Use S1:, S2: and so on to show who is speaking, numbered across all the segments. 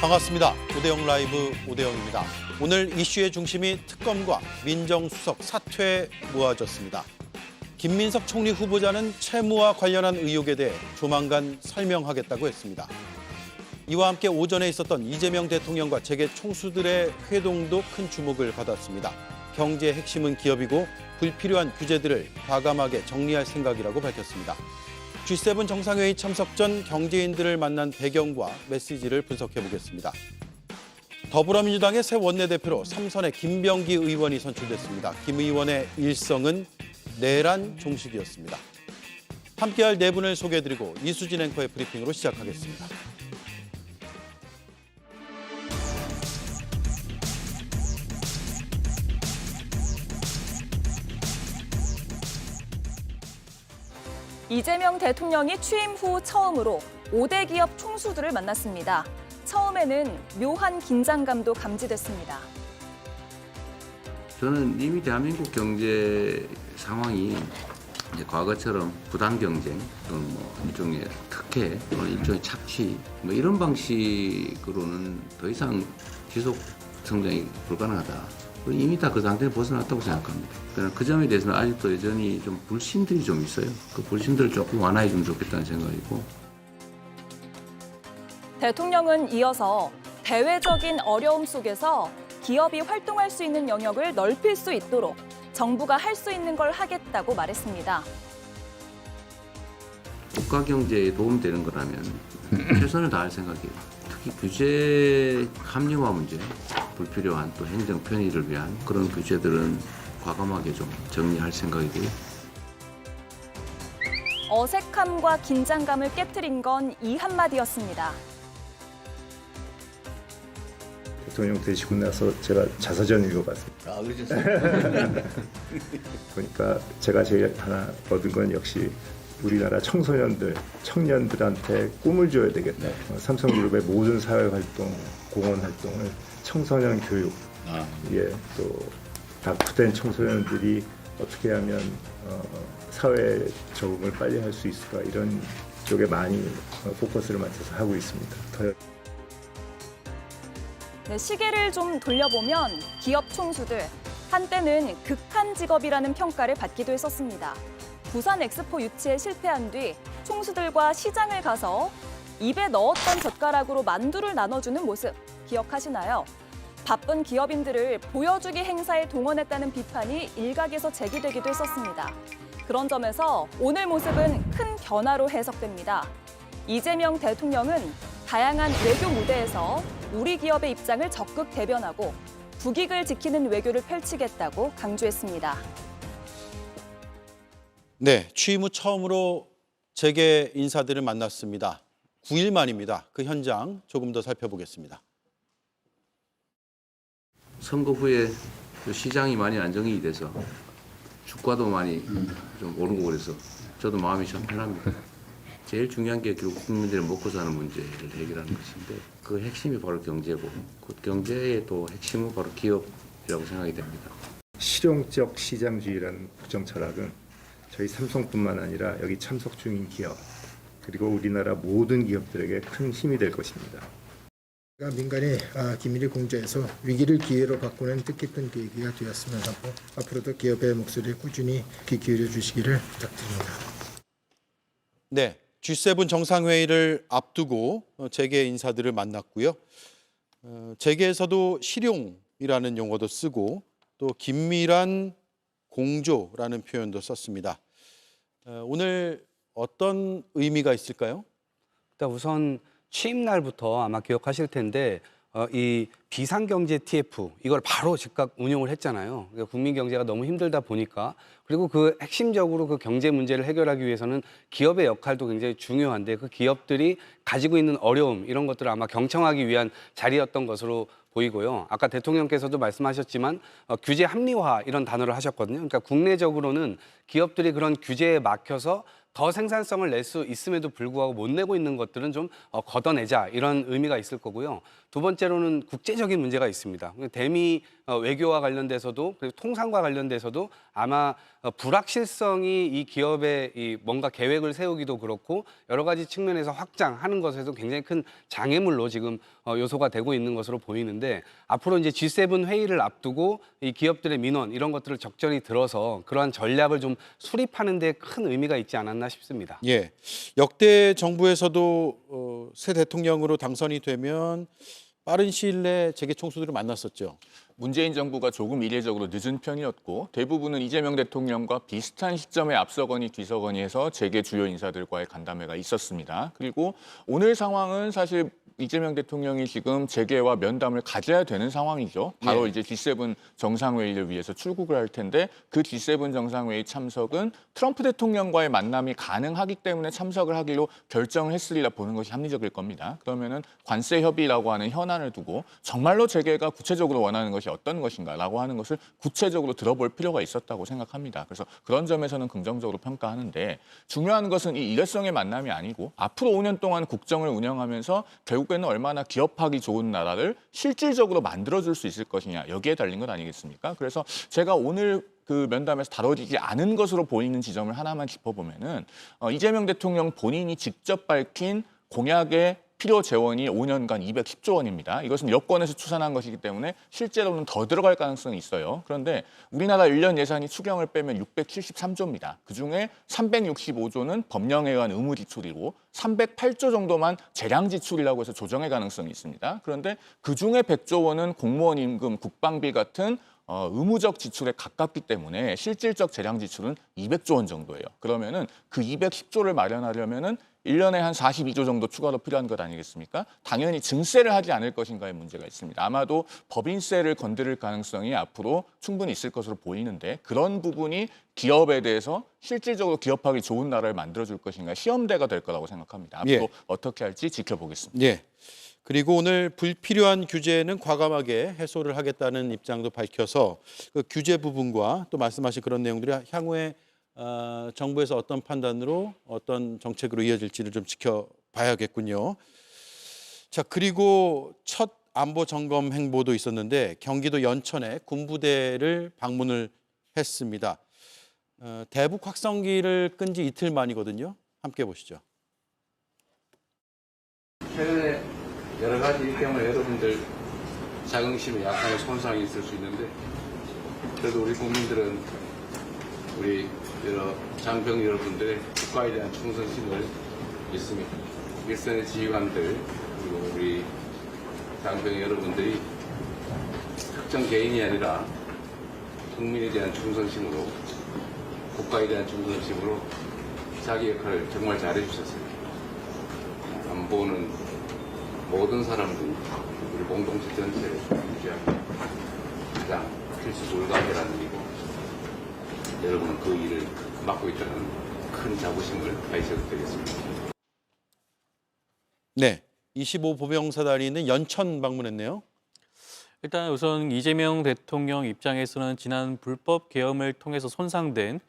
S1: 반갑습니다. 오대영 라이브 오대영입니다. 오늘 이슈의 중심이 특검과 민정수석 사퇴에 모아졌습니다. 김민석 총리 후보자는 채무와 관련한 의혹에 대해 조만간 설명하겠다고 했습니다. 이와 함께 오전에 있었던 이재명 대통령과 재계 총수들의 회동도 큰 주목을 받았습니다. 경제의 핵심은 기업이고 불필요한 규제들을 과감하게 정리할 생각이라고 밝혔습니다. G7 정상회의 참석 전 경제인들을 만난 배경과 메시지를 분석해보겠습니다. 더불어민주당의 새 원내대표로 3선의 김병기 의원이 선출됐습니다. 김 의원의 일성은 내란 종식이었습니다. 함께할 네 분을 소개해드리고 이수진 앵커의 브리핑으로 시작하겠습니다.
S2: 이재명 대통령이 취임 후 처음으로 5대 기업 총수들을 만났습니다. 처음에는 묘한 긴장감도 감지됐습니다.
S3: 저는 이미 대한민국 경제 상황이 이제 과거처럼 부당 경쟁 또는 일종의 특혜 또는 일종의 착취 이런 방식으로는 더 이상 지속 성장이 불가능하다. 이미 다 그 상태에 벗어났다고 생각합니다. 그러나 그 점에 대해서는 아직도 여전히 좀 불신들이 좀 있어요. 그 불신들을 조금 완화해주면 좋겠다는 생각이고.
S2: 대통령은 이어서 대외적인 어려움 속에서 기업이 활동할 수 있는 영역을 넓힐 수 있도록 정부가 할 수 있는 걸 하겠다고 말했습니다.
S3: 국가 경제에 도움되는 거라면 최선을 다할 생각이에요. 특히 규제 합리화 문제, 불필요한 또 행정 편의를 위한 그런 규제들은 과감하게 좀 정리할 생각이고요.
S2: 어색함과 긴장감을 깨트린 건 이 한마디였습니다.
S4: 대통령 되시고 나서 제가 자서전 읽어봤습니다.
S3: 아, 그러셨어요?
S4: 보니까 제가 제일 하나 얻은 건 역시 우리나라 청소년들, 청년들한테 꿈을 줘야 되겠다. 삼성그룹의 모든 사회활동, 공헌활동을 청소년 교육, 또 낙후된 청소년들이 어떻게 하면 사회 적응을 빨리 할 수 있을까 이런 쪽에 많이 포커스를 맞춰서 하고 있습니다.
S2: 네, 시계를 좀 돌려보면 기업 총수들, 한때는 극한 직업이라는 평가를 받기도 했었습니다. 부산 엑스포 유치에 실패한 뒤 총수들과 시장을 가서 입에 넣었던 젓가락으로 만두를 나눠주는 모습 기억하시나요? 바쁜 기업인들을 보여주기 행사에 동원했다는 비판이 일각에서 제기되기도 했었습니다. 그런 점에서 오늘 모습은 큰 변화로 해석됩니다. 이재명 대통령은 다양한 외교 무대에서 우리 기업의 입장을 적극 대변하고 국익을 지키는 외교를 펼치겠다고 강조했습니다.
S1: 네, 취임 후 처음으로 재계 인사들을 만났습니다. 9일 만입니다. 그 현장 조금 더 살펴보겠습니다.
S3: 선거 후에 시장이 많이 안정이 돼서 주가도 많이 좀 오르고 그래서 저도 마음이 참 편합니다. 제일 중요한 게 결국 국민들이 먹고 사는 문제를 해결하는 것인데 그 핵심이 바로 경제고 그 경제의 또 핵심은 바로 기업이라고 생각이 됩니다.
S4: 실용적 시장주의라는 국정 철학은 저희 삼성뿐만 아니라 여기 참석 중인 기업 그리고 우리나라 모든 기업들에게 큰 힘이 될 것입니다.
S5: 민간이 기밀을 공개해서 위기를 기회로 바꾸는 뜻깊은 계기가 되었으면 하고 앞으로도 기업의 목소리에 꾸준히 귀 기울여 주시기를 부탁드립니다.
S1: 네, G7 정상회의를 앞두고 재계 인사들을 만났고요. 재계에서도 실용이라는 용어도 쓰고 또 긴밀한 공조라는 표현도 썼습니다. 오늘 어떤 의미가 있을까요?
S6: 일단 우선 취임 날부터 아마 기억하실 텐데 이 비상경제 TF 이걸 바로 즉각 운용을 했잖아요. 그러니까 국민 경제가 너무 힘들다 보니까 그리고 그 핵심적으로 그 경제 문제를 해결하기 위해서는 기업의 역할도 굉장히 중요한데 그 기업들이 가지고 있는 어려움 이런 것들을 아마 경청하기 위한 자리였던 것으로 보이고요. 아까 대통령께서도 말씀하셨지만 규제 합리화 이런 단어를 하셨거든요. 그러니까 국내적으로는 기업들이 그런 규제에 막혀서 더 생산성을 낼 수 있음에도 불구하고 못 내고 있는 것들은 좀 걷어내자 이런 의미가 있을 거고요. 두 번째로는 국제적인 문제가 있습니다. 대미 외교와 관련돼서도 그리고 통상과 관련돼서도 아마 불확실성이 이 기업의 이 뭔가 계획을 세우기도 그렇고 여러 가지 측면에서 확장하는 것에도 굉장히 큰 장애물로 지금 요소가 되고 있는 것으로 보이는데 앞으로 이제 G7 회의를 앞두고 이 기업들의 민원 이런 것들을 적절히 들어서 그러한 전략을 좀 수립하는 데 큰 의미가 있지 않았나 싶습니다.
S1: 예, 역대 정부에서도 새 대통령으로 당선이 되면 빠른 시일 내에 재계 총수들을 만났었죠.
S7: 문재인 정부가 조금 이례적으로 늦은 편이었고 대부분은 이재명 대통령과 비슷한 시점에 앞서거니 뒤서거니 해서 재계 주요 인사들과의 간담회가 있었습니다. 그리고 오늘 상황은 사실 이재명 대통령이 지금 재계와 면담을 가져야 되는 상황이죠. 바로 이제 G7 정상회의를 위해서 출국을 할 텐데 그 G7 정상회의 참석은 트럼프 대통령과의 만남이 가능하기 때문에 참석을 하기로 결정을 했으리라 보는 것이 합리적일 겁니다. 그러면은 관세 협의라고 하는 현안을 두고 정말로 재계가 구체적으로 원하는 것이 어떤 것인가라고 하는 것을 구체적으로 들어볼 필요가 있었다고 생각합니다. 그래서 그런 점에서는 긍정적으로 평가하는데 중요한 것은 이 일회성의 만남이 아니고 앞으로 5년 동안 국정을 운영하면서 결국에는 얼마나 기업하기 좋은 나라를 실질적으로 만들어줄 수 있을 것이냐 여기에 달린 것 아니겠습니까? 그래서 제가 오늘 그 면담에서 다뤄지지 않은 것으로 보이는 지점을 하나만 짚어보면은 이재명 대통령 본인이 직접 밝힌 공약의 필요 재원이 5년간 210조 원입니다. 이것은 여권에서 추산한 것이기 때문에 실제로는 더 들어갈 가능성이 있어요. 그런데 우리나라 1년 예산이 추경을 빼면 673조입니다. 그중에 365조는 법령에 의한 의무 지출이고 308조 정도만 재량 지출이라고 해서 조정의 가능성이 있습니다. 그런데 그중에 100조 원은 공무원 임금, 국방비 같은 의무적 지출에 가깝기 때문에 실질적 재량 지출은 200조 원 정도예요. 그러면은 그 210조를 마련하려면은 1년에 한 42조 정도 추가로 필요한 것 아니겠습니까? 당연히 증세를 하지 않을 것인가의 문제가 있습니다. 아마도 법인세를 건드릴 가능성이 앞으로 충분히 있을 것으로 보이는데 그런 부분이 기업에 대해서 실질적으로 기업하기 좋은 나라를 만들어줄 것인가 시험대가 될 거라고 생각합니다. 앞으로
S1: 예.
S7: 어떻게 할지 지켜보겠습니다.
S1: 예. 그리고 오늘 불필요한 규제는 과감하게 해소를 하겠다는 입장도 밝혀서 그 규제 부분과 또 말씀하신 그런 내용들이 향후에 정부에서 어떤 판단으로 어떤 정책으로 이어질지를 좀 지켜봐야겠군요. 자, 그리고 첫 안보 점검 행보도 있었는데 경기도 연천에 군부대를 방문을 했습니다. 대북 확성기를 끈 지 이틀 만이거든요. 함께 보시죠.
S8: 최근에 여러 가지 일 때문에 여러분들 자긍심에 약간의 손상이 있을 수 있는데 그래도 우리 국민들은 우리 여러 장병 여러분들의 국가에 대한 충성심을 믿습니다. 일선의 지휘관들 그리고 우리 장병 여러분들이 특정 개인이 아니라 국민에 대한 충성심으로 국가에 대한 충성심으로 자기 역할을 정말 잘해주셨습니다. 안보는 모든 사람들이 우리 공동체 전체를 유지하기 가장 필수 불가결한 일이고 여러분은 그 일을 맡고 있다는 큰 자부심을 가지셔도 되겠습니다.
S1: 네, 25 보병사단이 있는 연천 방문했네요.
S9: 일단 우선 이재명 대통령 입장에서는 지난 불법 계엄을 통해서 손상된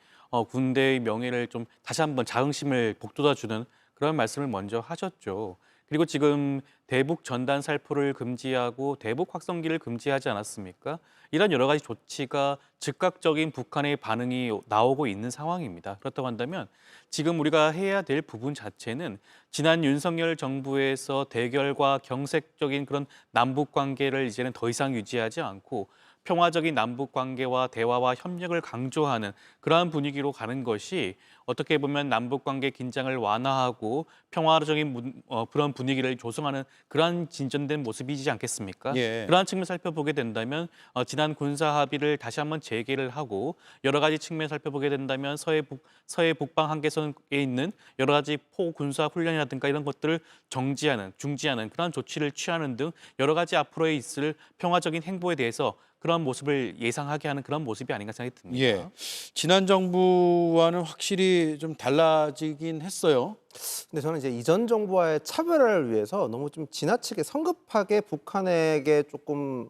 S9: 군대의 명예를 좀 다시 한번 자긍심을 북돋아주는 그런 말씀을 먼저 하셨죠. 그리고 지금 대북 전단 살포를 금지하고 대북 확성기를 금지하지 않았습니까? 이런 여러 가지 조치가 즉각적인 북한의 반응이 나오고 있는 상황입니다. 그렇다고 한다면 지금 우리가 해야 될 부분 자체는 지난 윤석열 정부에서 대결과 경색적인 그런 남북 관계를 이제는 더 이상 유지하지 않고 평화적인 남북 관계와 대화와 협력을 강조하는 그러한 분위기로 가는 것이 어떻게 보면 남북 관계 긴장을 완화하고 평화적인 그런 분위기를 조성하는 그러한 진전된 모습이지 않겠습니까?
S1: 예.
S9: 그러한 측면 살펴보게 된다면 지난 군사 합의를 다시 한번 재개를 하고 여러 가지 측면 살펴보게 된다면 서해 북방 한계선에 있는 여러 가지 포군사 훈련이라든가 이런 것들을 중지하는 그러한 조치를 취하는 등 여러 가지 앞으로에 있을 평화적인 행보에 대해서 그런 모습을 예상하게 하는 그런 모습이 아닌가 생각이 듭니다.
S1: 예. 지난 정부와는 확실히 좀 달라지긴 했어요.
S10: 근데 저는 이제 이전 정부와의 차별화를 위해서 너무 좀 지나치게 성급하게 북한에게 조금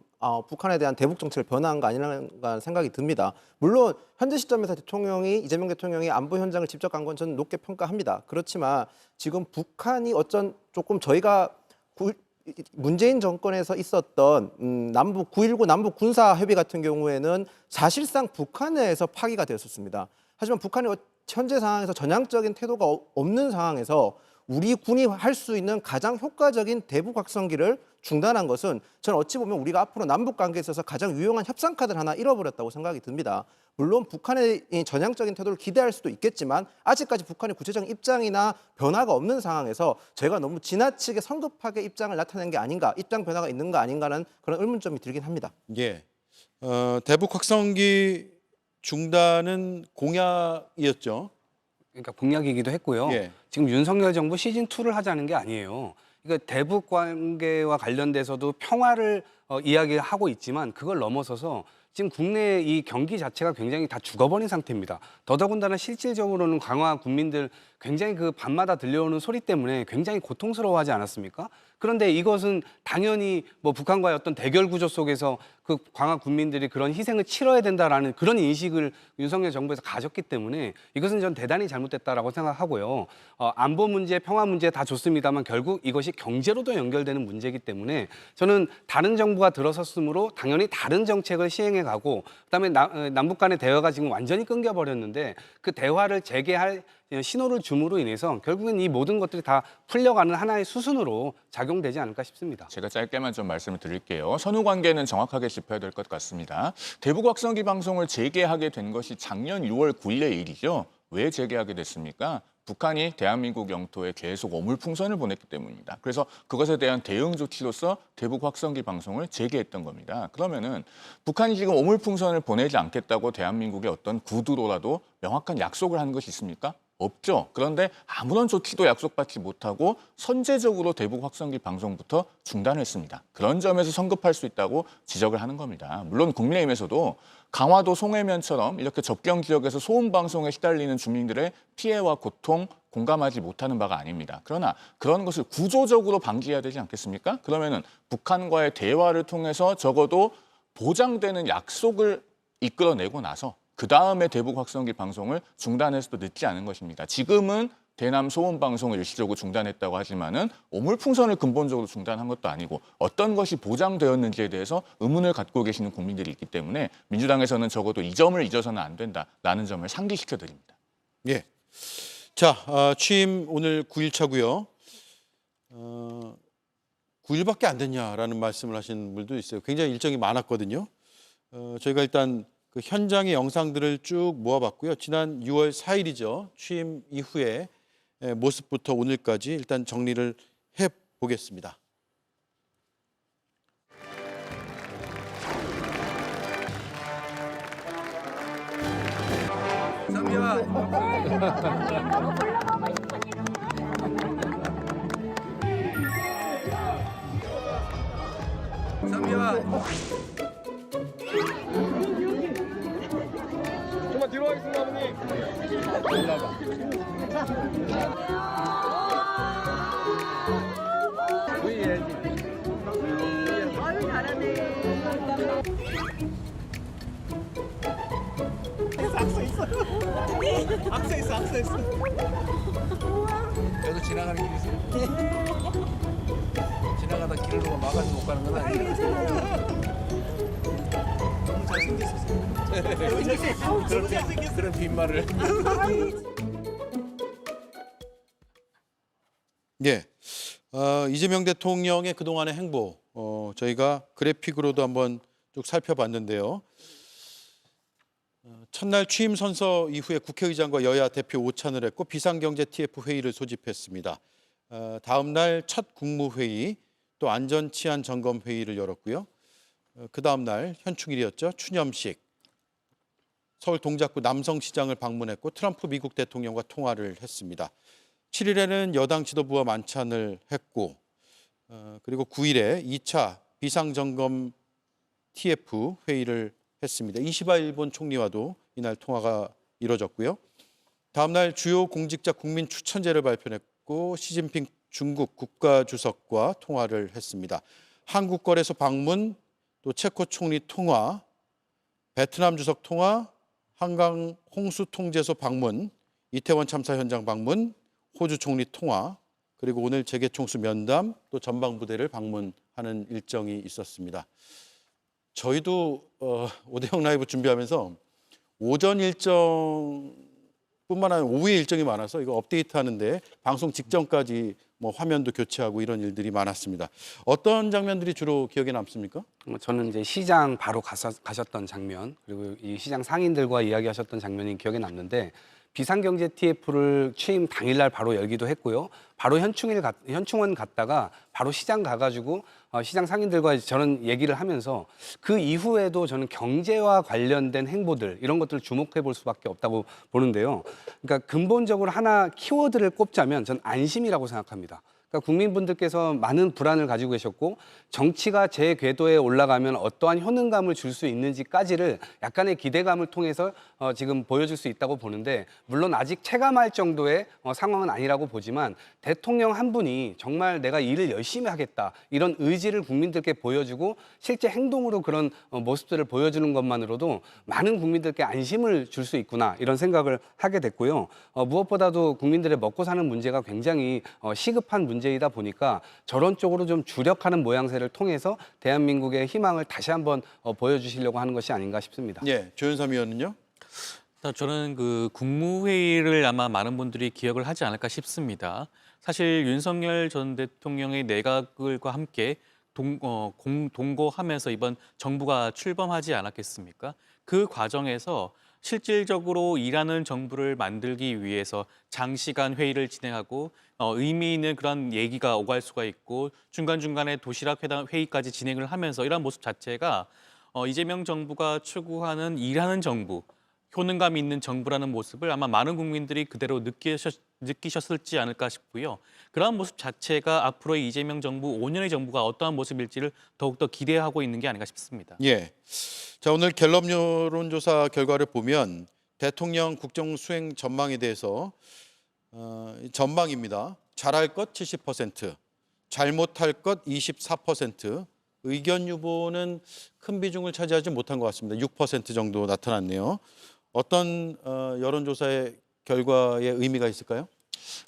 S10: 북한에 대한 대북 정책을 변화한 거 아닌가 하는 생각이 듭니다. 물론 현재 시점에서 이재명 대통령이 안보 현장을 직접 간 건 저는 높게 평가합니다. 그렇지만 지금 북한이 조금 저희가 문재인 정권에서 있었던 남북 9.19 남북 군사 협의 같은 경우에는 사실상 북한 내에서 파기가 되었었습니다. 하지만 북한이 현재 상황에서 전향적인 태도가 없는 상황에서 우리 군이 할 수 있는 가장 효과적인 대북 확성기를 중단한 것은 저는 어찌 보면 우리가 앞으로 남북 관계에 있어서 가장 유용한 협상 카드를 하나 잃어버렸다고 생각이 듭니다. 물론 북한의 전향적인 태도를 기대할 수도 있겠지만 아직까지 북한의 구체적인 입장이나 변화가 없는 상황에서 저희가 너무 지나치게 성급하게 입장을 나타낸 게 아닌가, 입장 변화가 있는 거 아닌가는 그런 의문점이 들긴 합니다.
S1: 예. 대북 확성기 중단은 공약이었죠.
S6: 그러니까 공약이기도 했고요.
S1: 예.
S6: 지금 윤석열 정부 시즌 2를 하자는 게 아니에요. 그러니까 대북 관계와 관련돼서도 평화를 이야기하고 있지만 그걸 넘어서서 지금 국내 이 경기 자체가 굉장히 다 죽어버린 상태입니다. 더더군다나 실질적으로는 강화 국민들 굉장히 그 밤마다 들려오는 소리 때문에 굉장히 고통스러워하지 않았습니까? 그런데 이것은 당연히 뭐 북한과의 어떤 대결 구조 속에서 그 강화 국민들이 그런 희생을 치러야 된다라는 그런 인식을 윤석열 정부에서 가졌기 때문에 이것은 전 대단히 잘못됐다라고 생각하고요. 안보 문제, 평화 문제 다 좋습니다만 결국 이것이 경제로도 연결되는 문제이기 때문에 저는 다른 정부가 들어섰으므로 당연히 다른 정책을 시행해 가고 그다음에 남북 간의 대화가 지금 완전히 끊겨버렸는데 그 대화를 재개할 신호를 줌으로 인해서 결국은 이 모든 것들이 다 풀려가는 하나의 수순으로 작용되지 않을까 싶습니다.
S7: 제가 짧게만 좀 말씀을 드릴게요. 선후 관계는 정확하게 짚어야 될 것 같습니다. 대북 확성기 방송을 재개하게 된 것이 작년 6월 9일의 일이죠. 왜 재개하게 됐습니까? 북한이 대한민국 영토에 계속 어물풍선을 보냈기 때문입니다. 그래서 그것에 대한 대응 조치로서 대북 확성기 방송을 재개했던 겁니다. 그러면은 북한이 지금 어물풍선을 보내지 않겠다고 대한민국의 어떤 구두로라도 명확한 약속을 한 것이 있습니까? 없죠. 그런데 아무런 조치도 약속받지 못하고 선제적으로 대북 확성기 방송부터 중단했습니다. 그런 점에서 성급할 수 있다고 지적을 하는 겁니다. 물론 국민의힘에서도 강화도 송해면처럼 이렇게 접경 지역에서 소음 방송에 시달리는 주민들의 피해와 고통 공감하지 못하는 바가 아닙니다. 그러나 그런 것을 구조적으로 방지해야 되지 않겠습니까? 그러면은 북한과의 대화를 통해서 적어도 보장되는 약속을 이끌어내고 나서 그 다음에 대북 확성기 방송을 중단해서도 늦지 않은 것입니다. 지금은 대남 소음 방송을 일시적으로 중단했다고 하지만은 오물풍선을 근본적으로 중단한 것도 아니고 어떤 것이 보장되었는지에 대해서 의문을 갖고 계시는 국민들이 있기 때문에 민주당에서는 적어도 이 점을 잊어서는 안 된다라는 점을 상기시켜 드립니다.
S1: 예. 자, 취임 오늘 9일차고요. 9일밖에 안 됐냐라는 말씀을 하시는 분들도 있어요. 굉장히 일정이 많았거든요. 저희가 일단 그 현장의 영상들을 쭉 모아봤고요. 지난 6월 4일이죠. 취임 이후의 모습부터 오늘까지 일단 정리를 해보겠습니다.
S11: 좀만 뒤로 하겠습니다, 아버님.
S12: 아유, 잘하네.
S11: 악수 있어.
S3: 여기도 지나가는 길 있어요. 지나가다 길로 막아서 못 가는 건 아니에요.
S11: 너무 잘생겼어.
S3: 그런 빈말을.
S1: 예. 이재명 대통령의 그동안의 행보 저희가 그래픽으로도 한번 쭉 살펴봤는데요. 첫날 취임 선서 이후에 국회의장과 여야 대표 오찬을 했고 비상경제 TF 회의를 소집했습니다. 다음 날 첫 국무회의 또 안전치안 점검 회의를 열었고요. 그 다음 날 현충일이었죠. 추념식. 서울 동작구 남성시장을 방문했고 트럼프 미국 대통령과 통화를 했습니다. 7일에는 여당 지도부와 만찬을 했고 그리고 9일에 2차 비상점검 TF 회의를 했습니다. 이시바 일본 총리와도 이날 통화가 이뤄졌고요. 다음 날 주요 공직자 국민 추천제를 발표했고 시진핑 중국 국가주석과 통화를 했습니다. 한국 거래소 방문, 또 체코 총리 통화, 베트남 주석 통화, 한강 홍수 통제소 방문, 이태원 참사 현장 방문, 호주 총리 통화, 그리고 오늘 재계총수 면담, 또 전방부대를 방문하는 일정이 있었습니다. 저희도 오대영 라이브 준비하면서 오전 일정뿐만 아니라 오후에 일정이 많아서 이거 업데이트하는데 방송 직전까지 뭐 화면도 교체하고 이런 일들이 많았습니다. 어떤 장면들이 주로 기억에 남습니까?
S6: 저는 이제 시장 바로 가셨던 장면, 그리고 이 시장 상인들과 이야기하셨던 장면이 기억에 남는데, 비상경제 TF를 취임 당일날 바로 열기도 했고요. 바로 현충원 갔다가 바로 시장 가가지고 시장 상인들과 저는 얘기를 하면서 그 이후에도 저는 경제와 관련된 행보들 이런 것들을 주목해 볼 수밖에 없다고 보는데요. 그러니까 근본적으로 하나 키워드를 꼽자면 전 안심이라고 생각합니다. 그러니까 국민분들께서 많은 불안을 가지고 계셨고 정치가 제 궤도에 올라가면 어떠한 효능감을 줄 수 있는지까지를 약간의 기대감을 통해서 지금 보여줄 수 있다고 보는데, 물론 아직 체감할 정도의 상황은 아니라고 보지만 대통령 한 분이 정말 내가 일을 열심히 하겠다 이런 의지를 국민들께 보여주고 실제 행동으로 그런 모습들을 보여주는 것만으로도 많은 국민들께 안심을 줄 수 있구나 이런 생각을 하게 됐고요. 무엇보다도 국민들의 먹고 사는 문제가 굉장히 시급한 문제이다 보니까 저런 쪽으로 좀 주력하는 모양새를 통해서 대한민국의 희망을 다시 한번 보여주시려고 하는 것이 아닌가 싶습니다.
S1: 예, 조윤삼 의원은요?
S9: 저는 그 국무회의를 아마 많은 분들이 기억을 하지 않을까 싶습니다. 사실 윤석열 전 대통령의 내각과 함께 동거하면서 이번 정부가 출범하지 않았겠습니까? 그 과정에서 실질적으로 일하는 정부를 만들기 위해서 장시간 회의를 진행하고 의미 있는 그런 얘기가 오갈 수가 있고 중간중간에 도시락 회의까지 진행을 하면서 이런 모습 자체가 이재명 정부가 추구하는 일하는 정부, 효능감 있는 정부라는 모습을 아마 많은 국민들이 그대로 느끼셨을지 않을까 싶고요. 그러한 모습 자체가 앞으로의 이재명 정부 5년의 정부가 어떠한 모습일지를 더욱더 기대하고 있는 게 아닌가 싶습니다.
S1: 예. 자, 오늘 갤럽 여론조사 결과를 보면 대통령 국정 수행 전망에 대해서 전망입니다. 잘할 것 70%, 잘못할 것 24%, 의견 유보는 큰 비중을 차지하지 못한 것 같습니다. 6% 정도 나타났네요. 어떤 여론조사의 결과에 의미가 있을까요?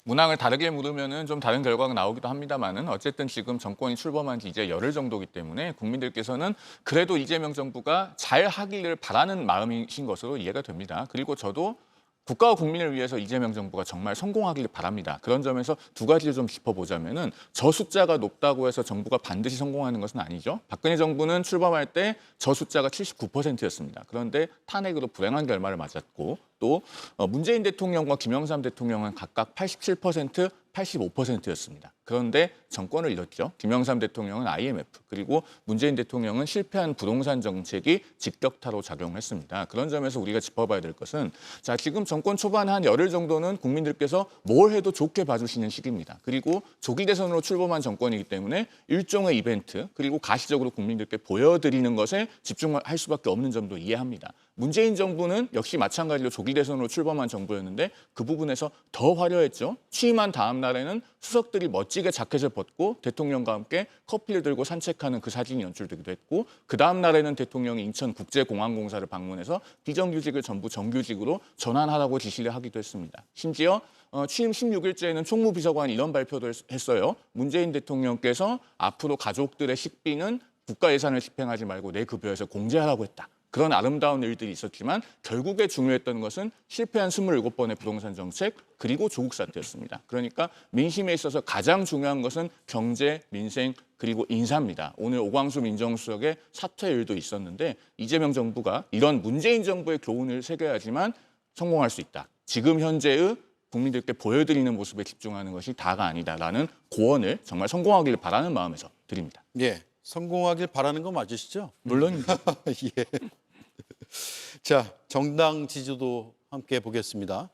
S7: 문항을 다르게 물으면은 좀 다른 결과가 나오기도 합니다만은 어쨌든 지금 정권이 출범한 지 이제 열흘 정도기 때문에 국민들께서는 그래도 이재명 정부가 잘 하기를 바라는 마음이신 것으로 이해가 됩니다. 그리고 저도 국가와 국민을 위해서 이재명 정부가 정말 성공하기를 바랍니다. 그런 점에서 두 가지를 좀 짚어보자면은 저 숫자가 높다고 해서 정부가 반드시 성공하는 것은 아니죠. 박근혜 정부는 출범할 때 저 숫자가 79%였습니다. 그런데 탄핵으로 불행한 결말을 맞았고 또 문재인 대통령과 김영삼 대통령은 각각 87%, 85%였습니다. 그런데 정권을 잃었죠. 김영삼 대통령은 IMF, 그리고 문재인 대통령은 실패한 부동산 정책이 직격타로 작용했습니다. 그런 점에서 우리가 짚어봐야 될 것은 자, 지금 정권 초반에 한 열흘 정도는 국민들께서 뭘 해도 좋게 봐주시는 시기입니다. 그리고 조기 대선으로 출범한 정권이기 때문에 일종의 이벤트, 그리고 가시적으로 국민들께 보여드리는 것에 집중할 수밖에 없는 점도 이해합니다. 문재인 정부는 역시 마찬가지로 조기 대선으로 출범한 정부였는데 그 부분에서 더 화려했죠. 취임한 다음 날에는 수석들이 멋지게 자켓을 벗고 대통령과 함께 커피를 들고 산책하는 그 사진이 연출되기도 했고 그 다음 날에는 대통령이 인천국제공항공사를 방문해서 비정규직을 전부 정규직으로 전환하라고 지시를 하기도 했습니다. 심지어 취임 16일째에는 총무비서관이 이런 발표도 했어요. 문재인 대통령께서 앞으로 가족들의 식비는 국가 예산을 집행하지 말고 내 급여에서 공제하라고 했다. 그런 아름다운 일들이 있었지만 결국에 중요했던 것은 실패한 27번의 부동산 정책 그리고 조국 사태였습니다. 그러니까 민심에 있어서 가장 중요한 것은 경제, 민생 그리고 인사입니다. 오늘 오광수 민정수석의 사퇴 일도 있었는데 이재명 정부가 이런 문재인 정부의 교훈을 새겨야지만 성공할 수 있다. 지금 현재의 국민들께 보여드리는 모습에 집중하는 것이 다가 아니다라는 고언을 정말 성공하기를 바라는 마음에서 드립니다.
S1: 예. 성공하길 바라는 거 맞으시죠?
S7: 물론입니다.
S1: 예. 자, 정당 지지도 함께 보겠습니다.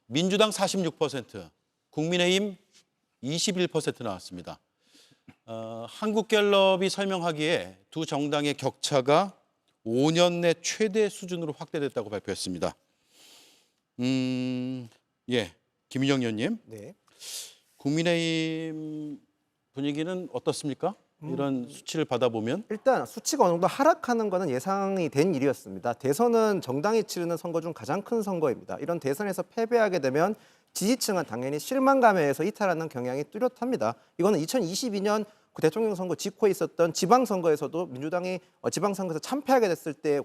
S1: 민주당 46%, 국민의힘 21% 나왔습니다. 한국갤럽이 설명하기에 두 정당의 격차가 5년 내 최대 수준으로 확대됐다고 발표했습니다. 예, 김인영 의원님,
S10: 네.
S1: 국민의힘 분위기는 어떻습니까? 이런 수치를 받아보면.
S10: 일단 수치가 어느 정도 하락하는 것은 예상이 된 일이었습니다. 대선은 정당이 치르는 선거 중 가장 큰 선거입니다. 이런 대선에서 패배하게 되면 지지층은 당연히 실망감에서 이탈하는 경향이 뚜렷합니다. 이거는 2022년 그 대통령 선거 직후에 있었던 지방선거에서도 민주당이 지방선거에서 참패하게 됐을 때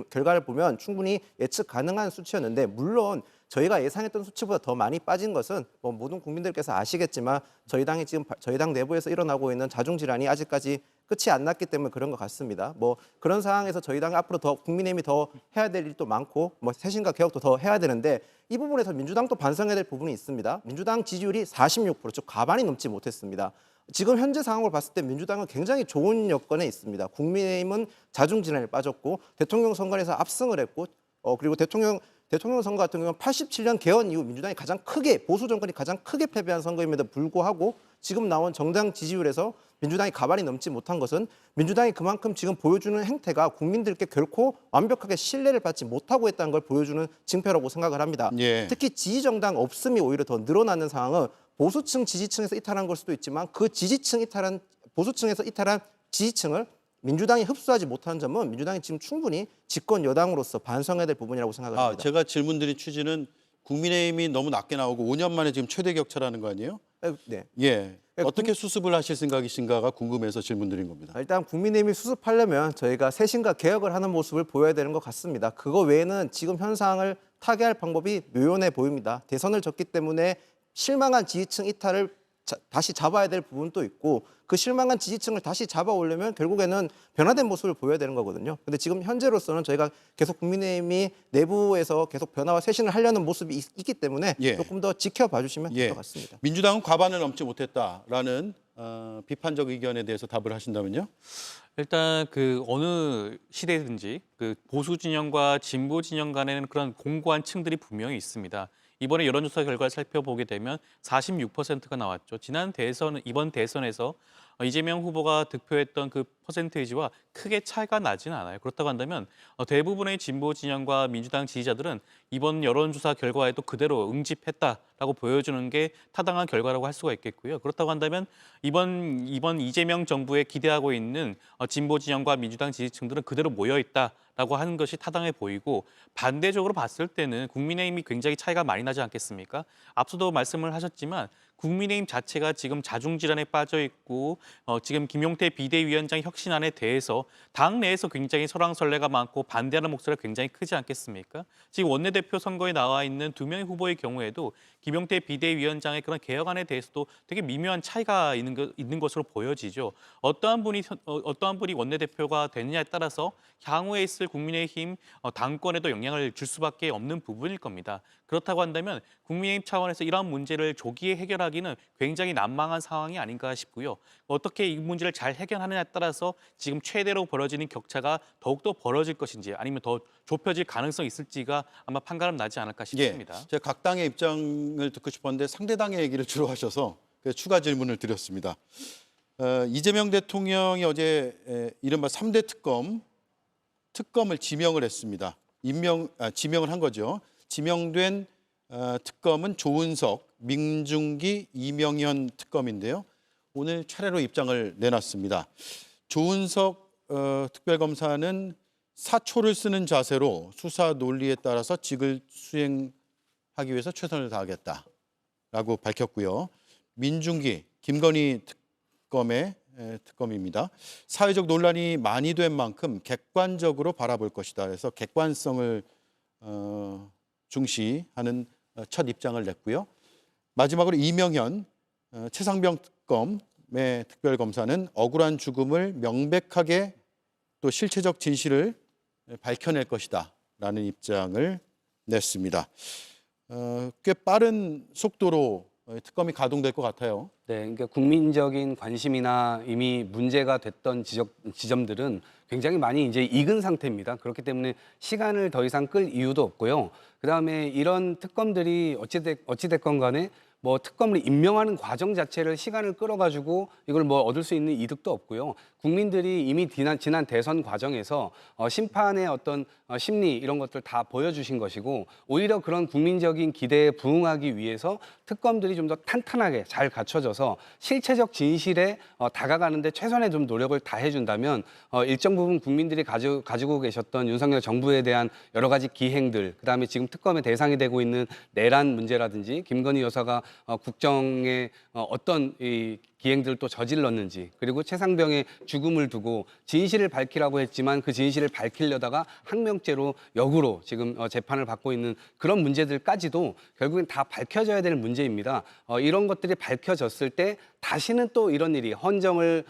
S10: 결과를 보면 충분히 예측 가능한 수치였는데, 물론 저희가 예상했던 수치보다 더 많이 빠진 것은 뭐 모든 국민들께서 아시겠지만 저희 당 내부에서 일어나고 있는 자중 질환이 아직까지 끝이 안 났기 때문에 그런 것 같습니다. 뭐 그런 상황에서 저희 당이 앞으로 더 국민의힘이 더 해야 될 일도 많고 뭐 쇄신과 개혁도 더 해야 되는데, 이 부분에서 민주당도 반성해야 될 부분이 있습니다. 민주당 지지율이 46%, 즉 과반이 넘지 못했습니다. 지금 현재 상황을 봤을 때 민주당은 굉장히 좋은 여건에 있습니다. 국민의힘은 자중 질환에 빠졌고 대통령 선거에서 압승을 했고 그리고 대통령 선거 같은 경우는 87년 개헌 이후 민주당이 가장 크게, 보수 정권이 가장 크게 패배한 선거임에도 불구하고 지금 나온 정당 지지율에서 민주당이 가반이 넘지 못한 것은 민주당이 그만큼 지금 보여주는 행태가 국민들께 결코 완벽하게 신뢰를 받지 못하고 있다는 걸 보여주는 징표라고 생각을 합니다.
S1: 예.
S10: 특히 지지정당 없음이 오히려 더 늘어나는 상황은 보수층 지지층에서 이탈한 걸 수도 있지만 그 보수층에서 이탈한 지지층을 민주당이 흡수하지 못한 점은 민주당이 지금 충분히 집권 여당으로서 반성해야 될 부분이라고 생각을 합니다.
S1: 제가 질문드린 취지는 국민의힘이 너무 낮게 나오고 5년 만에 지금 최대 격차라는 거 아니에요?
S10: 네.
S1: 예. 어떻게 수습을 하실 생각이신가가 궁금해서 질문드린 겁니다.
S10: 일단 국민의힘이 수습하려면 저희가 쇄신과 개혁을 하는 모습을 보여야 되는 것 같습니다. 그거 외에는 지금 현상을 타개할 방법이 묘연해 보입니다. 대선을 졌기 때문에 실망한 지지층 이탈을 다시 잡아야 될 부분도 있고, 그 실망한 지지층을 다시 잡아오려면 결국에는 변화된 모습을 보여야 되는 거거든요. 근데 지금 현재로서는 저희가 계속 국민의힘이 내부에서 계속 변화와 쇄신을 하려는 모습이 있기 때문에
S1: 예.
S10: 조금 더 지켜봐 주시면 될 것 같습니다.
S1: 민주당은 과반을 넘지 못했다라는 비판적 의견에 대해서 답을 하신다면요?
S9: 일단 그 어느 시대든지 그 보수 진영과 진보 진영 간에는 그런 공고한 층들이 분명히 있습니다. 이번에 여론조사 결과를 살펴보게 되면 46%가 나왔죠. 이번 대선에서 이재명 후보가 득표했던 그 퍼센테이지와 크게 차이가 나지는 않아요. 그렇다고 한다면 대부분의 진보 진영과 민주당 지지자들은 이번 여론조사 결과에도 그대로 응집했다라고 보여주는 게 타당한 결과라고 할 수가 있겠고요. 그렇다고 한다면 이번 이재명 정부에 기대하고 있는 진보 진영과 민주당 지지층들은 그대로 모여 있다라고 하는 것이 타당해 보이고, 반대적으로 봤을 때는 국민의힘이 굉장히 차이가 많이 나지 않겠습니까? 앞서도 말씀을 하셨지만 국민의힘 자체가 지금 자중질환에 빠져 있고 지금 김용태 비대위원장 혁신안에 대해서 당 내에서 굉장히 설왕설래가 많고 반대하는 목소리가 굉장히 크지 않겠습니까? 지금 원내대표 선거에 나와 있는 2명의 후보의 경우에도 김용태 비대위원장의 그런 개혁안에 대해서도 되게 미묘한 차이가 있는 것으로 보여지죠. 어떠한 분이 원내대표가 되느냐에 따라서 향후에 있을 국민의힘 당권에도 영향을 줄 수밖에 없는 부분일 겁니다. 그렇다고 한다면 국민의힘 차원에서 이러한 문제를 조기에 해결하기는 굉장히 난망한 상황이 아닌가 싶고요. 어떻게 이 문제를 잘 해결하느냐에 따라서 지금 최대로 벌어지는 격차가 더욱더 벌어질 것인지 아니면 더 좁혀질 가능성이 있을지가 아마 판가름 나지 않을까 싶습니다.
S1: 예, 제가 각 당의 입장을 듣고 싶었는데 상대 당의 얘기를 주로 하셔서 추가 질문을 드렸습니다. 이재명 대통령이 어제 이른바 3대 특검을 지명을 했습니다. 지명을 한 거죠. 지명된 특검은 조은석, 민중기, 이명현 특검인데요. 오늘 차례로 입장을 내놨습니다. 조은석 특별검사는 사초를 쓰는 자세로 수사 논리에 따라서 직을 수행하기 위해서 최선을 다하겠다라고 밝혔고요. 민중기, 김건희 특검입니다. 사회적 논란이 많이 된 만큼 객관적으로 바라볼 것이다. 그래서 객관성을 중시하는 첫 입장을 냈고요. 마지막으로 이명현 최상병 특검의 특별검사는 억울한 죽음을 명백하게 또 실체적 진실을 밝혀낼 것이다 라는 입장을 냈습니다. 꽤 빠른 속도로 특검이 가동될 것 같아요.
S6: 네, 그러니까 국민적인 관심이나 이미 문제가 됐던 지점들은 굉장히 많이 이제 익은 상태입니다. 그렇기 때문에 시간을 더 이상 끌 이유도 없고요. 그다음에 이런 특검들이 어찌됐건 간에 뭐 특검을 임명하는 과정 자체를 시간을 끌어가지고 이걸 뭐 얻을 수 있는 이득도 없고요. 국민들이 이미 지난 대선 과정에서 심판의 어떤 심리 이런 것들 다 보여주신 것이고 오히려 그런 국민적인 기대에 부응하기 위해서 특검들이 좀 더 탄탄하게 잘 갖춰져서 실체적 진실에 다가가는데 최선의 좀 노력을 다해준다면 일정 부분 국민들이 가지고 계셨던 윤석열 정부에 대한 여러 가지 기행들, 그다음에 지금 특검의 대상이 되고 있는 내란 문제라든지 김건희 여사가 국정에 어떤 이 기행들을 또 저질렀는지, 그리고 최상병의 죽음을 두고 진실을 밝히라고 했지만 그 진실을 밝히려다가 항명죄로 역으로 지금 재판을 받고 있는 그런 문제들까지도 결국엔 다 밝혀져야 될 문제입니다. 이런 것들이 밝혀졌을 때 다시는 또 이런 일이 헌정을